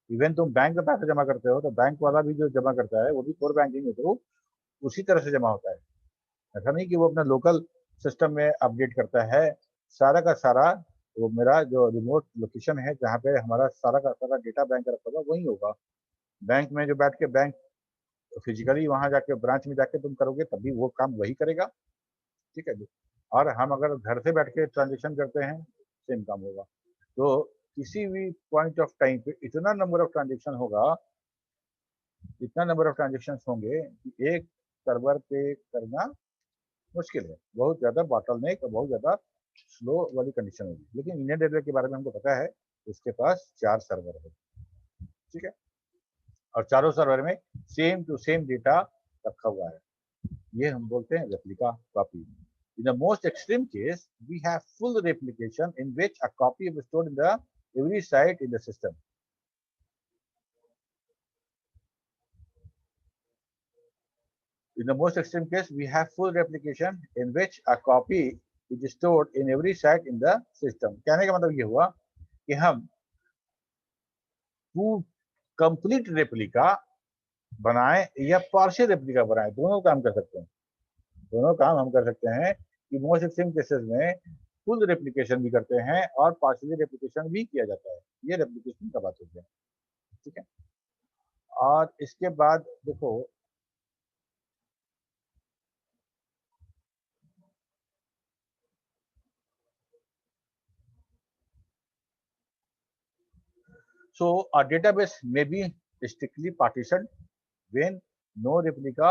इवन तुम बैंक में पैसा जमा करते हो तो बैंक वाला भी जो जमा करता है वो भी कोर बैंकिंग के थ्रू उसी तरह से जमा होता है। ऐसा नहीं कि वो अपना लोकल सिस्टम में अपडेट करता है। सारा का सारा वो मेरा जो रिमोट लोकेशन है जहाँ पे हमारा सारा का सारा डेटा बैंक रखा होगा वही होगा। बैंक में जो बैठ के बैंक फिजिकली वहां जाके ब्रांच में जाके तुम करोगे तभी वो काम वही करेगा। ठीक है जी। और हम अगर घर से बैठ के ट्रांजेक्शन करते हैं सेम काम होगा। तो किसी भी पॉइंट ऑफ टाइम पे इतना नंबर ऑफ ट्रांजेक्शन होंगे कि एक सर्वर पे करना मुश्किल है, बहुत ज्यादा बॉटलनेक और बहुत ज्यादा स्लो वाली कंडीशन होगी। लेकिन इंडियन रेलवे के बारे में हमको पता है, उसके पास 4 सर्वर है। ठीक है, और चारों सर्वर में सेम टू सेम डेटा रखा हुआ है, ये हम बोलते हैं replica copy. In the most extreme case, we have full replication in which a copy is stored in the every site in the system. In the most extreme case, we have full replication in which a copy is stored in every site in the system. कहने का मतलब ये हुआ कि हम complete replica बनाए या partial replica बनाए, दोनों काम कर सकते हैं। दोनों काम हम कर सकते हैं कि मोस्ट एक्सट्रीम केसेस में फुल रेप्लिकेशन भी करते हैं और पार्शियली रेप्लिकेशन भी किया जाता है। ये रेप्लिकेशन का बात हो गया, ठीक है। और इसके बाद देखो so a database may be strictly partitioned when no replica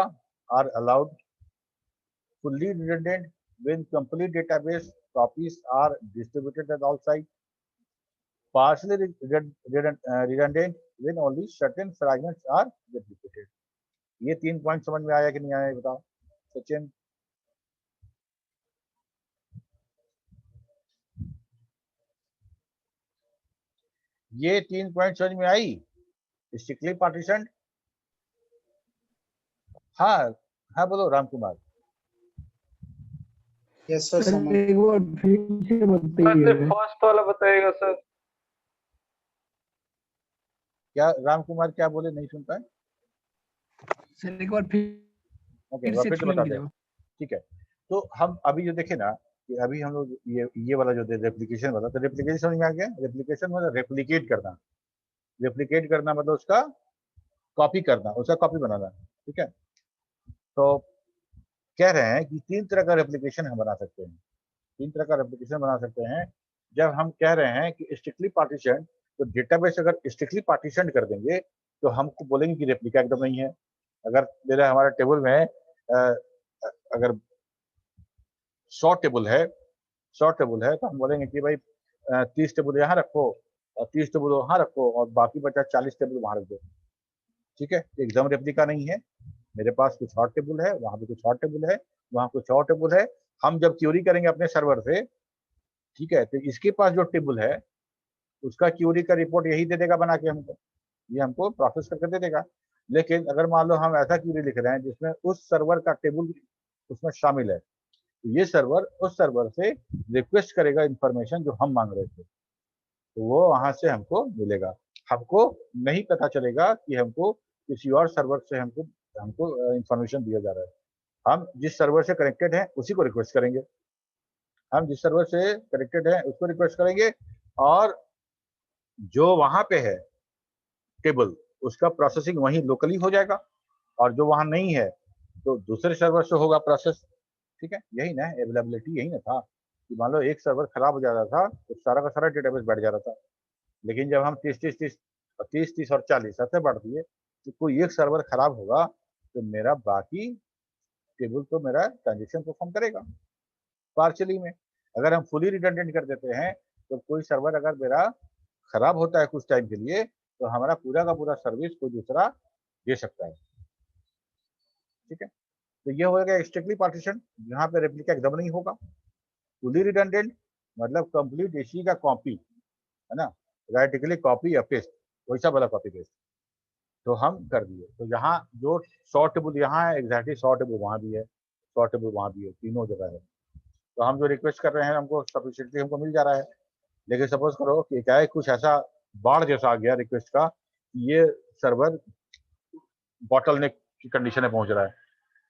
are allowed, fully redundant when complete database copies are distributed at all sites, partially redundant when only certain fragments are replicated. ये 3 point समझ में आया कि नहीं आया, बताओ सचिन। ये 3 point समझ में आई? स्ट्रिक्टली पार्टीशन, हाँ हाँ बोलो राम कुमार। यस सर, समझ। एक बार फिर से बताइए। फर्स्ट वाला बताइएगा सर। क्या राम कुमार क्या बोले, नहीं सुन पाए? सर एक बार फिर ओके, से फिर से बता दें, ठीक है। तो हम अभी जो देखे ना कि अभी हम लोग ये वाला जो रेप्लिकेशन वाला, तो रेप्लिकेशन समझ में आ गया। रेप्लिकेशन मतलब रेप्लिकेट करना, रेप्लिकेट करना मतलब उसका कॉपी करना, उसका कॉपी बनाना, ठीक है। तो कह रहे हैं कि 3 तरह का रेप्लिकेशन हम बना सकते हैं। 3 तरह का रेप्लिकेशन बना सकते हैं जब हम कह रहे हैं कि स्ट्रिक्टली पार्टीशन। तो डेटाबेस अगर स्ट्रिक्टली पार्टीशन कर देंगे तो हमको बोलेंगे कि रेप्लिका एकदम नहीं है। अगर मेरा हमारा टेबल में अगर 100 टेबल है तो हम बोलेंगे कि भाई 30 टेबल यहाँ रखो और 30 टेबल वहाँ रखो और बाकी बचा 40 टेबल वहाँ रख दो, ठीक है। एकदम रेप्लिका नहीं है। मेरे पास कुछ और टेबल है, वहाँ पे कुछ और टेबल है, वहाँ कुछ और टेबल है। हम जब क्यूरी करेंगे अपने सर्वर से, ठीक है, तो इसके पास जो टेबल है उसका क्यूरी का रिपोर्ट यही दे देगा बना के हमको, ये हमको प्रोसेस करके दे देगा। लेकिन अगर मान लो हम ऐसा क्यूरी लिख रहे हैं जिसमें उस सर्वर का टेबल उसमें शामिल है, तो ये सर्वर उस सर्वर से रिक्वेस्ट करेगा इंफॉर्मेशन जो हम मांग रहे थे, तो वो वहां से हमको मिलेगा। हमको नहीं पता चलेगा कि हमको किसी और सर्वर से हमको इंफॉर्मेशन दिया जा रहा है। हम जिस सर्वर से कनेक्टेड हैं उसी को रिक्वेस्ट करेंगे, हम जिस सर्वर से कनेक्टेड हैं उसको रिक्वेस्ट करेंगे और जो वहां पे है टेबल उसका प्रोसेसिंग वहीं लोकली हो जाएगा और जो वहां नहीं है तो दूसरे सर्वर से होगा प्रोसेस, ठीक है। यही ना अवेलेबिलिटी, यही ना था कि मान लो एक सर्वर खराब हो जाता था तो सारा का सारा डेटाबेस बैठ जाता था। लेकिन जब हम 30 और 40 ऐसे बढ़ दिए तो कोई एक सर्वर खराब होगा तो मेरा बाकी टेबल तो मेरा ट्रांजेक्शन परफॉर्म करेगा पार्शियली में। अगर हम फुली रिडंडेंट कर देते हैं तो कोई सर्वर अगर मेरा खराब होता है कुछ टाइम के लिए तो हमारा पूरा का पूरा सर्विस कोई दूसरा दे सकता है, ठीक है। तो ये होगा स्ट्रिक्टली पार्टीशन, यहाँ पे रेप्लिका एकदम नहीं होगा। फुली रिडंडेंट मतलब कंप्लीट इसी का कॉपी है ना, राइटिकली कॉपी या पेस्ट, वैसा वाला कॉपी पेस्ट तो हम कर दिए। तो यहाँ जो 100 टेबल यहाँ है एग्जैक्टली 100 टेबल वहाँ भी है, 100 टेबल वहाँ भी है, तीनों जगह है। तो हम जो रिक्वेस्ट कर रहे हैं हमको सफिशिएंटली हमको मिल जा रहा है। लेकिन सपोज करो कि क्या है कुछ ऐसा बाढ़ जैसा आ गया रिक्वेस्ट का, ये सर्वर बॉटलनेक की कंडीशन में पहुंच रहा है,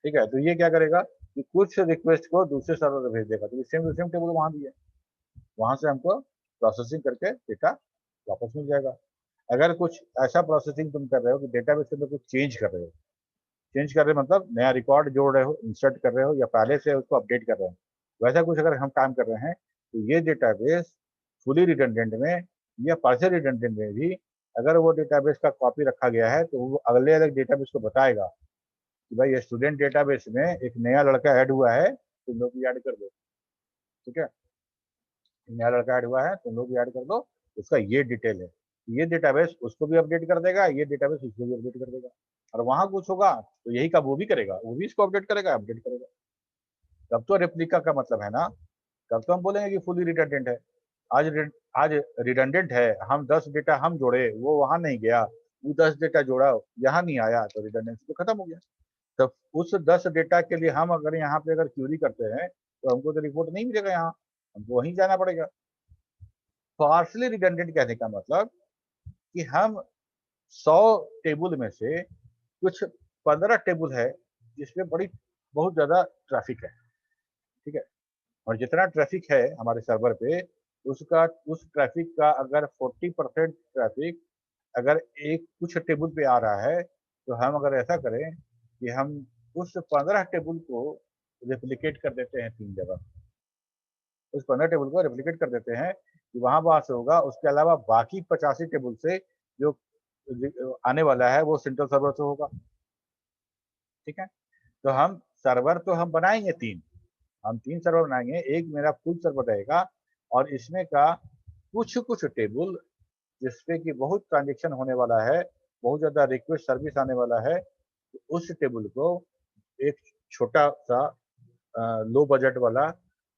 ठीक है। तो ये क्या करेगा कि कुछ रिक्वेस्ट को दूसरे सर्वर पे भेज देगा, तो सेम टेबल वहां भी है, वहां से हमको प्रोसेसिंग करके डेटा वापस मिल जाएगा। अगर कुछ ऐसा प्रोसेसिंग तुम कर रहे हो कि डेटाबेस के अंदर कुछ चेंज कर रहे हो मतलब नया रिकॉर्ड जोड़ रहे हो, इंसर्ट कर रहे हो या पहले से उसको अपडेट कर रहे हो, वैसा कुछ अगर हम काम कर रहे हैं तो ये डेटाबेस फुली रिडंडेंट में या पार्शियल रिडंडेंट में भी अगर वो डेटाबेस का कॉपी रखा गया है तो वो अगले अलग डेटाबेस को बताएगा कि भाई ये स्टूडेंट डेटाबेस में एक नया लड़का ऐड हुआ है, तुम लोग भी ऐड कर दो, ठीक है। नया लड़का ऐड हुआ है, तुम लोग भी ऐड कर दो, उसका ये डिटेल है। ये डेटाबेस उसको भी अपडेट कर देगा, ये डेटाबेस उसको भी अपडेट कर देगा। और वहां कुछ होगा तो यही का वो भी करेगा, वो भी इसको अपडेट करेगा, अपडेट करेगा। तब तो रेप्लिका का मतलब है ना, तब तो हम बोलेंगे कि फुली रिडंडेंट है। आज रिडंडेंट है, हम 10 डेटा हम जोड़े, वो वहां नहीं गया, वो 10 डेटा जोड़ा यहाँ नहीं आया, तो रिडंडेंसी तो खत्म हो गया। तब उस 10 डेटा के लिए हम अगर यहाँ पे अगर क्यूरी करते हैं तो हमको तो रिपोर्ट नहीं मिलेगा, यहाँ हमको वहीं जाना पड़ेगा। पार्शली रिडंडेंट कहने का मतलब कि हम 100 टेबल में से कुछ 15 टेबल है जिसमें बहुत ज्यादा ट्रैफिक है, ठीक है, और जितना ट्रैफिक है हमारे सर्वर पे उस ट्रैफिक का अगर 40% ट्रैफिक अगर एक कुछ टेबल पे आ रहा है, तो हम अगर ऐसा करें कि हम उस 15 टेबल को रेप्लिकेट कर देते हैं 3 जगह, उस 15 टेबल को रेप्लिकेट कर देते हैं कि वहां से होगा, उसके अलावा बाकी 85 टेबल से जो आने वाला है वो सेंट्रल सर्वर से होगा, ठीक है। तो हम सर्वर तो हम बनाएंगे 3, हम 3 सर्वर बनाएंगे, एक मेरा फुल सर्वर रहेगा और इसमें का कुछ टेबल जिसपे कि बहुत ट्रांजेक्शन होने वाला है, बहुत ज्यादा रिक्वेस्ट सर्विस आने वाला है, तो उस टेबल को एक छोटा सा लो बजट वाला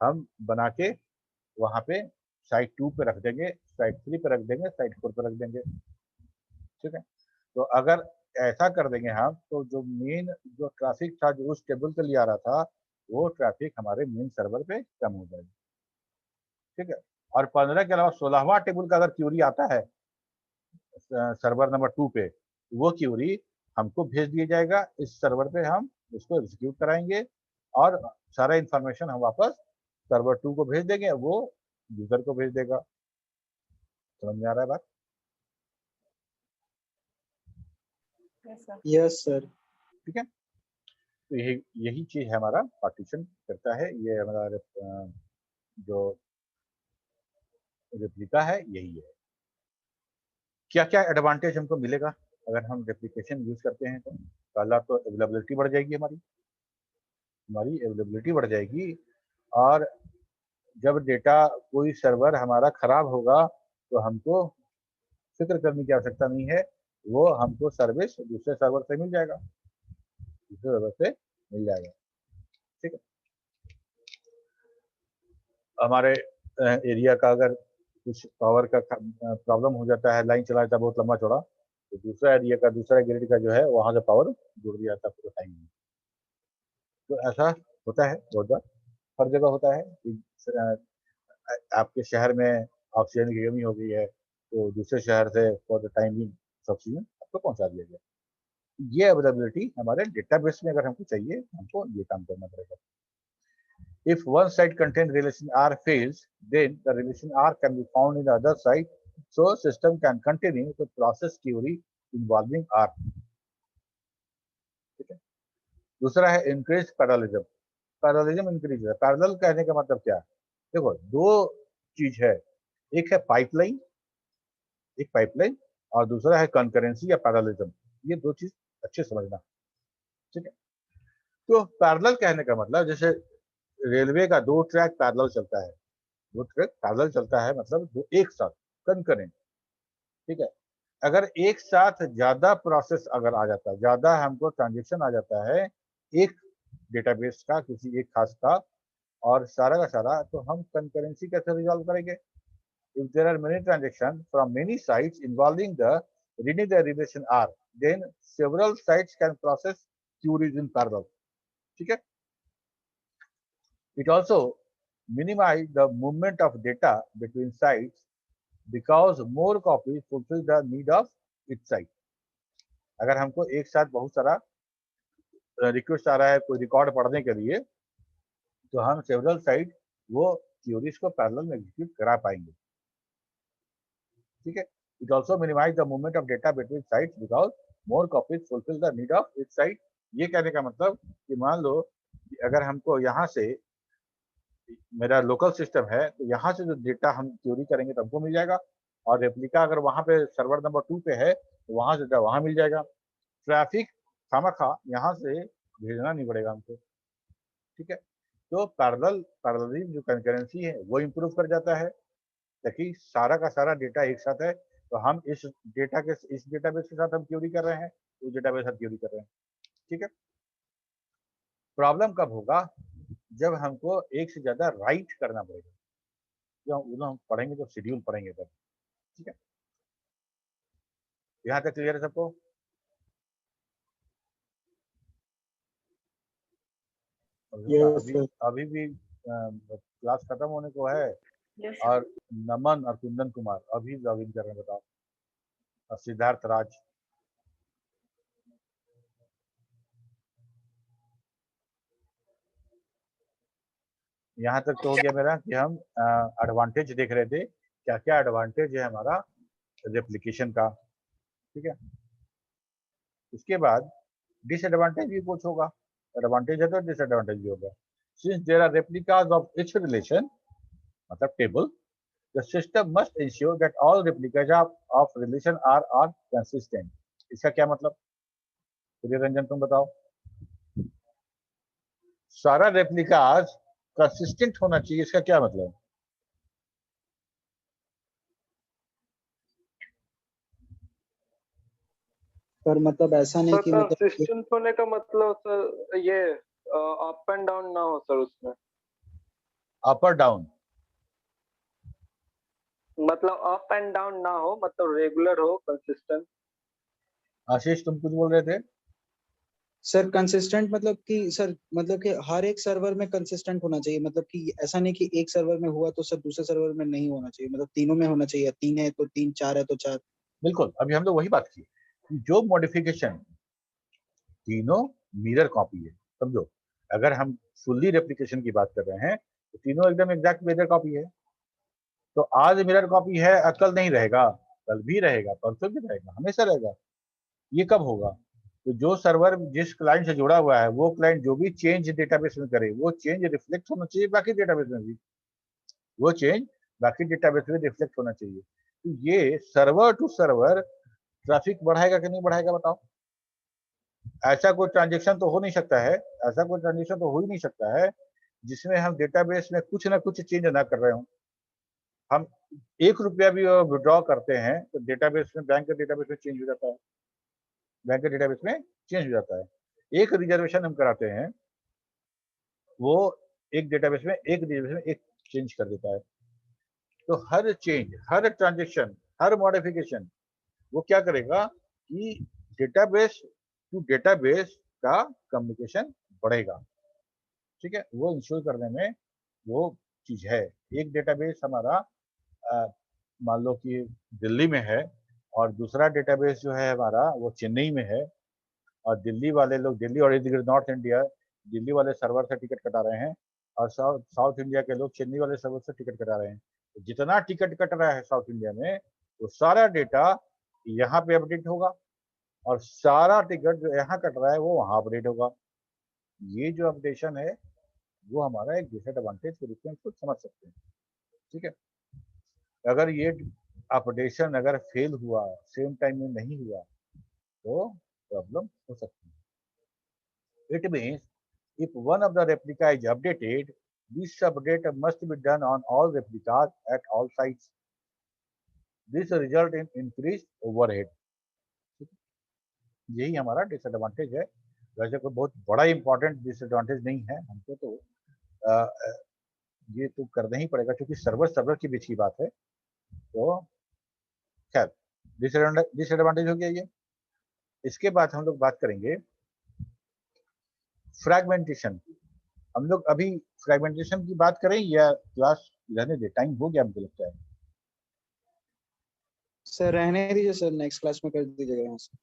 हम बना के वहां पे साइट 2 पे रख देंगे, साइट 3 पे रख देंगे, साइट 4 पे रख देंगे, ठीक है। तो अगर ऐसा कर देंगे हम, तो जो मेन जो ट्रैफिक था जो उस टेबल के लिए आ रहा था, वो ट्रैफिक हमारे मेन सर्वर पे कम हो जाएगा, ठीक है। और 15 के अलावा 16वां टेबल का अगर क्यूरी आता है सर्वर नंबर 2 पे, वो क्यूरी हमको भेज दिया जाएगा, इस सर्वर पे हम उसको एग्जीक्यूट कराएंगे और सारा इंफॉर्मेशन हम वापस सर्वर 2 को भेज देंगे, वो यूजर को भेज देगा। समझ में आ रहा है बात? Yes sir. ठीक है, तो यही चीज है हमारा पार्टीशन करता है, ये हमारा जो रेप्लिका है यही है। क्या क्या एडवांटेज हमको मिलेगा अगर हम रेप्लिकेशन यूज करते हैं? तो पहला तो अवेलेबिलिटी बढ़ जाएगी, हमारी अवेलेबिलिटी बढ़ जाएगी, और जब डेटा कोई सर्वर हमारा खराब होगा तो हमको फिक्र करने की आवश्यकता नहीं है, वो हमको सर्विस दूसरे सर्वर से मिल जाएगा, दूसरे सर्वर से मिल जाएगा, ठीक है। हमारे एरिया का अगर कुछ पावर का प्रॉब्लम हो जाता है, लाइन चला जाता है बहुत लंबा चौड़ा, तो दूसरा एरिया का दूसरा ग्रिड का जो है वहां से पावर जुड़ दिया जाता है पूरे टाइम में। तो ऐसा होता है बहुत बार, हर जगह होता है कि आपके शहर में ऑक्सीजन की कमी हो गई है, तो दूसरे शहर से फॉर द टाइम भी ऑक्सीजन आपको पहुंचा दिया गया। ये अवेलेबिलिटी हमारे डेटाबेस में अगर हमको चाहिए, हमको ये काम करना पड़ेगा। If one site contain relation R fails, then the relation R can be found in the other site, so system can continue to process query involving R. ठीक है। दूसरा है increased parallelism. Parallelism increase है। Parallel कहने का मतलब क्या है? देखो, दो चीज है, एक है पाइपलाइन, और दूसरा है कंकरेंसी या पैरेललिज्म। ये दो चीज अच्छे समझना, ठीक है। तो पैरेलल कहने का मतलब जैसे रेलवे का 2 ट्रैक पैरेलल चलता है, 2 ट्रैक पैरेलल चलता है मतलब दो एक साथ कंकरेंट, ठीक है। अगर एक साथ ज्यादा प्रोसेस अगर आ जाता है, ज्यादा हमको ट्रांजेक्शन आ जाता है एक डेटाबेस का किसी एक खास का, और सारा का सारा, तो हम कंकरेंसी कैसे रिजॉल्व करेंगे? If there are many transactions from many sites involving the relation R, then several sites can process queries in parallel. ठीक है? It also minimize the movement of data between sites because more copies fulfill the need of each site. अगर हमको एक साथ बहुत सारा request आ रहा है कोई रिकॉर्ड पढ़ने के लिए, तो हम सेवरल साइट वो क्यूरीज को पैरेलल में एग्जीक्यूट करा पाएंगे, ठीक है। It also minimize the movement of data between sites because more copies fulfill the need of each site. ये कहने का मतलब कि मान लो कि अगर हमको यहाँ से मेरा लोकल सिस्टम है, तो यहाँ से जो डेटा हम क्यूरी करेंगे तो हमको मिल जाएगा, और रेप्लिका अगर वहाँ पे सर्वर नंबर 2 पे है तो वहाँ से डेटा वहाँ मिल जाएगा। ट्रैफिक खामखा यहाँ से भेजना नहीं पड़ेगा हमको, ठीक है। तो पैरेलल जो कंकरेंसी है वो इम्प्रूव कर जाता है, ताकि सारा का सारा डेटा एक साथ है, तो हम इस डेटाबेस के साथ हम क्यूरी कर रहे हैं, उस डेटाबेस का थ्योरी कर रहे हैं, ठीक है। प्रॉब्लम कब होगा, जब हमको एक से ज्यादा राइट करना पड़ेगा, जो हम पढ़ेंगे तो शेड्यूल पढ़ेंगे तब, ठीक है। यहाँ तक क्लियर है सबको? अभी भी क्लास खत्म होने को है और नमन और कुंदन कुमार अभी लॉग इन कर रहे हैं, बताओ। और सिद्धार्थ राज, यहाँ तक तो हो गया मेरा कि हम एडवांटेज देख रहे थे, क्या क्या एडवांटेज है हमारा रेप्लिकेशन का, ठीक है। उसके बाद डिसएडवांटेज भी कुछ होगा, एडवांटेज है तो डिसएडवांटेज भी होगा। Since there are replicas of each relation, मतलब table, the system must ensure that all replicas of relation are consistent. इसका क्या मतलब, सूर्य रंजन तुम बताओ। सारा रेप्लिकास कंसिस्टेंट होना चाहिए, इसका क्या मतलब? पर मतलब ऐसा नहीं कि मतलब कंसिस्टेंट होने का मतलब सर ये अप एंड डाउन ना हो सर, उसमें अप और डाउन, मतलब अप एंड डाउन ना हो, मतलब रेगुलर हो, कंसिस्टेंट। आशीष तुम कुछ बोल रहे थे? सर कंसिस्टेंट मतलब कि सर मतलब कि हर एक सर्वर में कंसिस्टेंट होना चाहिए, मतलब कि ऐसा नहीं कि एक सर्वर में हुआ तो सर दूसरे सर्वर में नहीं होना चाहिए, मतलब तीनों में होना चाहिए, 3 है तो 3, 4 है तो 4। बिल्कुल, अभी हम लोग वही बात की, जो मॉडिफिकेशन तीनों मिरर कॉपी है, समझो। अगर हम फुल्ली रेप्लिकेशन की बात कर रहे हैं तो तीनों एकदम एग्जैक्ट मिरर कॉपी है। तो आज मिरर कॉपी है, कल नहीं रहेगा, कल भी रहेगा, परसों भी रहेगा, हमेशा रहेगा। ये कब होगा? तो जो सर्वर जिस क्लाइंट से जुड़ा हुआ है, वो क्लाइंट जो भी चेंज डेटाबेस में करे, वो चेंज रिफ्लेक्ट होना चाहिए बाकी डेटाबेस में भी, वो चेंज बाकी डेटाबेस में रिफ्लेक्ट होना चाहिए। तो ये सर्वर टू सर्वर ट्रैफिक बढ़ाएगा कि नहीं बढ़ाएगा, बताओ। ऐसा कोई ट्रांजेक्शन तो हो नहीं सकता है, ऐसा कोई ट्रांजेक्शन तो हो ही नहीं सकता है जिसमें हम डेटाबेस में कुछ ना कुछ चेंज ना कर रहे हो। हम 1 रुपया भी विड्रॉ करते हैं तो डेटाबेस में, बैंक के डेटाबेस में चेंज हो जाता है, बैंक के डेटाबेस में चेंज हो जाता है। एक रिजर्वेशन हम कराते हैं, वो एक डेटाबेस में, एक रिजर्वेशन में एक चेंज कर देता है। तो हर चेंज, हर ट्रांजेक्शन, हर मॉडिफिकेशन वो क्या करेगा कि डेटाबेस टू डेटाबेस का कम्युनिकेशन बढ़ेगा, ठीक है। वो इंश्योर करने में वो चीज है। एक डेटाबेस हमारा मान लो कि दिल्ली में है और दूसरा डेटाबेस जो है हमारा वो चेन्नई में है, और दिल्ली वाले लोग, दिल्ली और नॉर्थ इंडिया, दिल्ली वाले सर्वर से टिकट कटा रहे हैं और साउथ इंडिया के लोग चेन्नई वाले सर्वर से टिकट कटा रहे हैं। तो जितना टिकट कट रहा है साउथ इंडिया में, वो सारा डेटा यहाँ पे अपडेट होगा और सारा टिकट जो यहाँ कट रहा है वो वहाँ अपडेट होगा। ये जो अपडेशन है वो हमारा एक डिसएडवांटेज के रूप में इसको समझ सकते हैं, ठीक है। अगर ये अपडेशन अगर फेल हुआ, सेम टाइम में नहीं हुआ, तो प्रॉब्लम हो सकती है। It means if one of the replica is updated, this update must be done on all replicas at all sites. This result in increased overhead. यही हमारा डिसएडवांटेज है। वैसे कोई बहुत बड़ा इंपॉर्टेंट डिसएडवांटेज नहीं है हमको, तो ये तो करना ही पड़ेगा क्योंकि सर्वर सर्वर के बीच की बात है। तो खैर डिसएडवांटेज हो गया ये। इसके बाद हम लोग बात करेंगे फ्रैगमेंटेशन। हम लोग अभी फ्रैगमेंटेशन की बात करें या क्लास रहने दे? टाइम हो गया मुझे लगता है। सर रहने दीजिए सर, नेक्स्ट क्लास में कर दीजिएगा यहाँ से।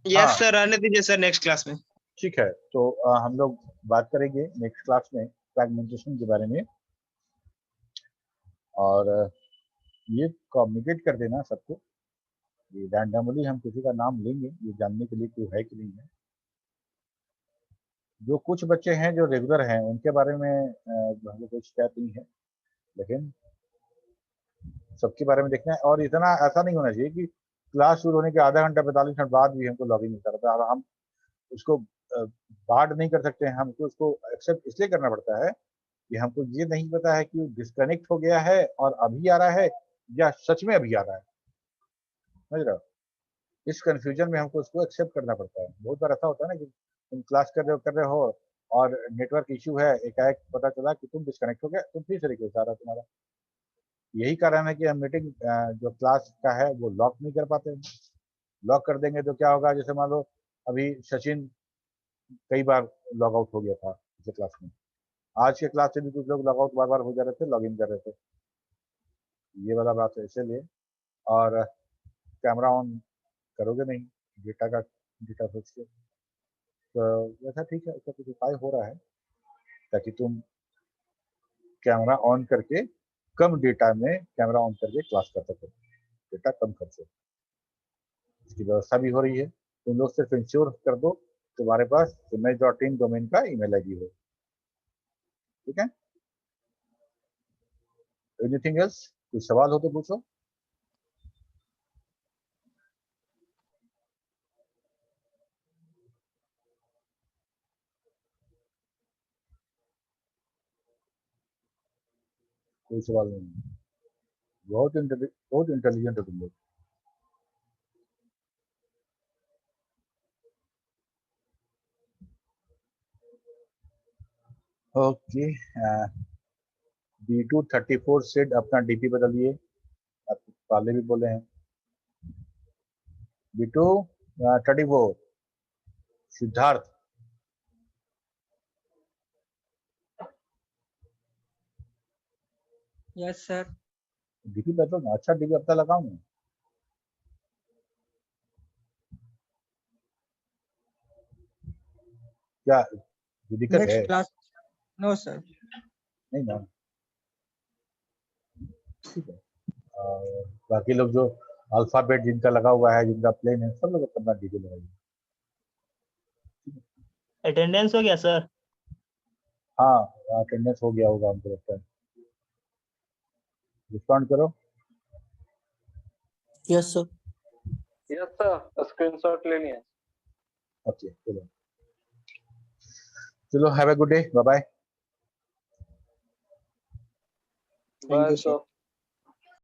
यस सर, रहने दीजिए सर, नेक्स्ट क्लास में। ठीक है, तो हम लोग बात करेंगे नेक्स्ट क्लास में फ्रैगमेंटेशन के बारे में। और ये कम्युनिकेट कर देना सबको, ये रैंडमली हम किसी का नाम लेंगे ये जानने के लिए कोई है कि नहीं है। जो कुछ बच्चे हैं जो रेगुलर हैं उनके बारे में हम लोग कोई शिकायत नहीं है, लेकिन सबके बारे में देखना है। और इतना ऐसा नहीं होना चाहिए कि क्लास शुरू होने के आधा घंटा 45 मिनट बाद भी हमको लॉगिन नहीं करता, और हम उसको बार्ड नहीं कर सकते हैं। हमको उसको एक्सेप्ट इसलिए करना पड़ता है कि हमको ये नहीं पता है कि डिस्कनेक्ट हो गया है और अभी आ रहा है या सच में अभी आ रहा है, समझ रहे हो। इस कंफ्यूजन में हमको उसको एक्सेप्ट करना पड़ता है। बहुत बार ऐसा होता है ना कि तुम क्लास कर रहे हो और नेटवर्क इश्यू है, एकाएक पता चला कि तुम डिस्कनेक्ट हो गए, तुम फिर से रिक्वेस्ट आ रहा तुम्हारा। यही कारण है कि हम मीटिंग जो क्लास का है वो लॉक नहीं कर पाते हैं। लॉक कर देंगे तो क्या होगा, जैसे मान लो अभी सचिन कई बार लॉग आउट हो गया था पिछले क्लास में, आज के क्लास से भी कुछ लोग लॉग आउट बार बार हो जा रहे थे, लॉग इन कर रहे थे। ये वाला बात है इसलिए। और कैमरा ऑन करोगे नहीं डेटा सोच के, तो वैसा ठीक है, उसका कुछ उपाय हो रहा है ताकि तुम कैमरा ऑन करके कम डेटा में कैमरा ऑन करके क्लास कर सको, डेटा कम कर सको। इसकी व्यवस्था भी हो रही है। तुम लोग सिर्फ इंश्योर कर दो तुम्हारे पास image.in डोमेन का ईमेल आईडी हो। ठीक है, एनीथिंग एल्स? कोई सवाल हो तो पूछो। कोई सवाल नहीं। बहुत इंटेलिजेंट हो तुम लोग। ओके, B234 सेड अपना डीपी बदलिए, आप पहले भी बोले हैं। B234 Siddharth yes sir. DP बदलो ना, अच्छा डीपी अपना लगाओ ना। क्या दिक्कत है? Next class no sir. नहीं ना, ठीक है। और बाकी लोग जो अल्फाबेट जिनका लगा हुआ है, जिनका प्लेन है, सब लोग अपना डीपी लगाइए। अटेंडेंस हो गया सर? हाँ, अटेंडेंस हो गया होगा हमको लगता है। रिस्पॉन्ड करो। Yes sir. Yes sir, screenshot ले लिया। ओके, चलो have a good day, bye bye. Thank you sir.